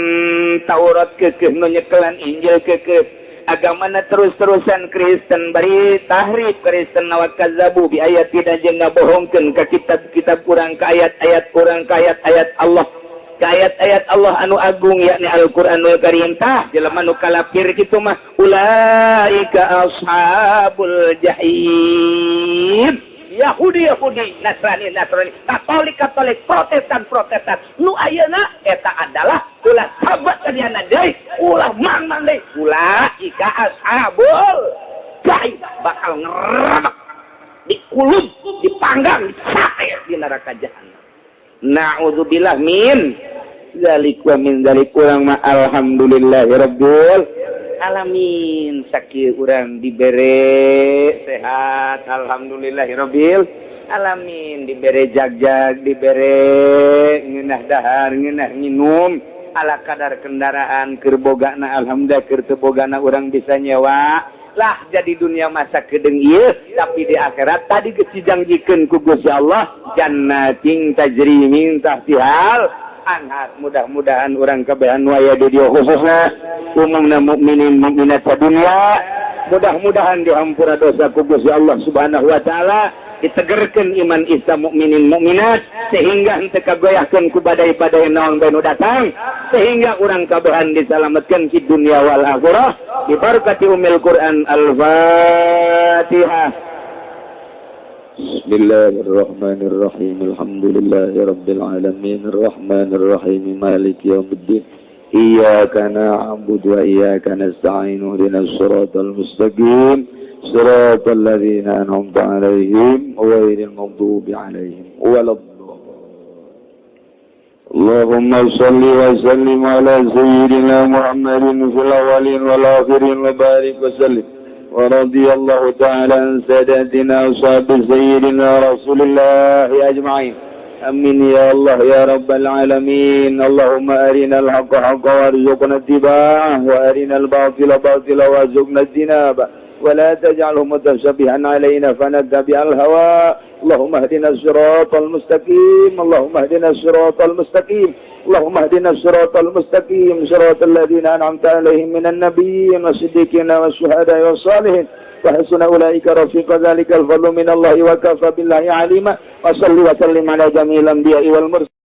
Taurat keukeuh nu nyekelan Injil keukeuh agamana terus-terusan Kristen bari tahrif Kristen wa kazzabu bi ayati dan jeung ngabohongkeun ka kitab-kitab kurang ka ayat-ayat kurang ka ayat-ayat Allah ayat-ayat Allah anu agung yakni Al-Qur'anul Karim tah jelema nu kalafir kitu mah ulaika ashabul jahim. Yahudi, Nasrani, Katolik, Protestan, nu ayeuna eta adalah ulah sahabat kadiana deui, ulah mang deui, ulah ika ashabul jahim bakal ngerebek dikulub, dipanggang, disate di neraka jahanam. Na'udzubillah min dzalik wa min dzalik urang mah alhamdulillahirabbil alamin sakit urang dibere sehat alhamdulillahirabbil alamin dibere jagjag dibere ngeunah dahar ngeunah nginum ala kadar kendaraan keur bogana alhamdulillah keur teu bogana urang bisa nyewa lah jadi dunia masa kedeung ieu tapi di akhirat tadi geus dijanjikeun ku Gusti Allah jannatin tajri min tahtihal anhar mudah-mudahan orang kabehan waya di dia khususnya umumna mukminin mukminat dunia mudah-mudahan dihampura dosa ku Gusti Allah Subhanahu wa taala ditegerkeun iman Islam mukminin mukminat sehingga henteu kagoyahkeun ku badai-badai naon bae nu datang sehingga orang kabehan disalametkeun di dunia wal akhirah bi barakati umil Quran al-Fatihah. Bismillahirrahmanirrahim. Alhamdulillahi rabbil alamin arrahmanir rahim maliki yaumiddin. Iyyaka na'budu wa iyyaka nasta'in ihdinas siratal mustaqim siratal ladzina an'amta 'alaihim ghairil maghdubi 'alaihim waladdallin. Allahumma shalli wa sallim ala sayyidina Muhammadin fil awwalin wal akhirin wa barik wa sallim. ورضي الله تعالى عن ساداتنا أصحاب سيدنا رسول الله أجمعين آمين يا الله يا رب العالمين اللهم أرنا الحق حقا وارزقنا اتباعه وأرنا الباطل باطلا وارزقنا اجتنابه ولا تجعله متشابها علينا فنتبع الهوى اللهم اهدنا الصراط المستقيم اللهم اهدنا الصراط المستقيم اللهم اهدنا الصراط المستقيم صراط الذين أنعمت عليهم من النبيين والصديقين والشهداء والصالحين وحسن أولئك رفيق ذلك الفضل من الله وكفى بالله عليما وصل وسلم على جميع الأنبياء والمرسلين.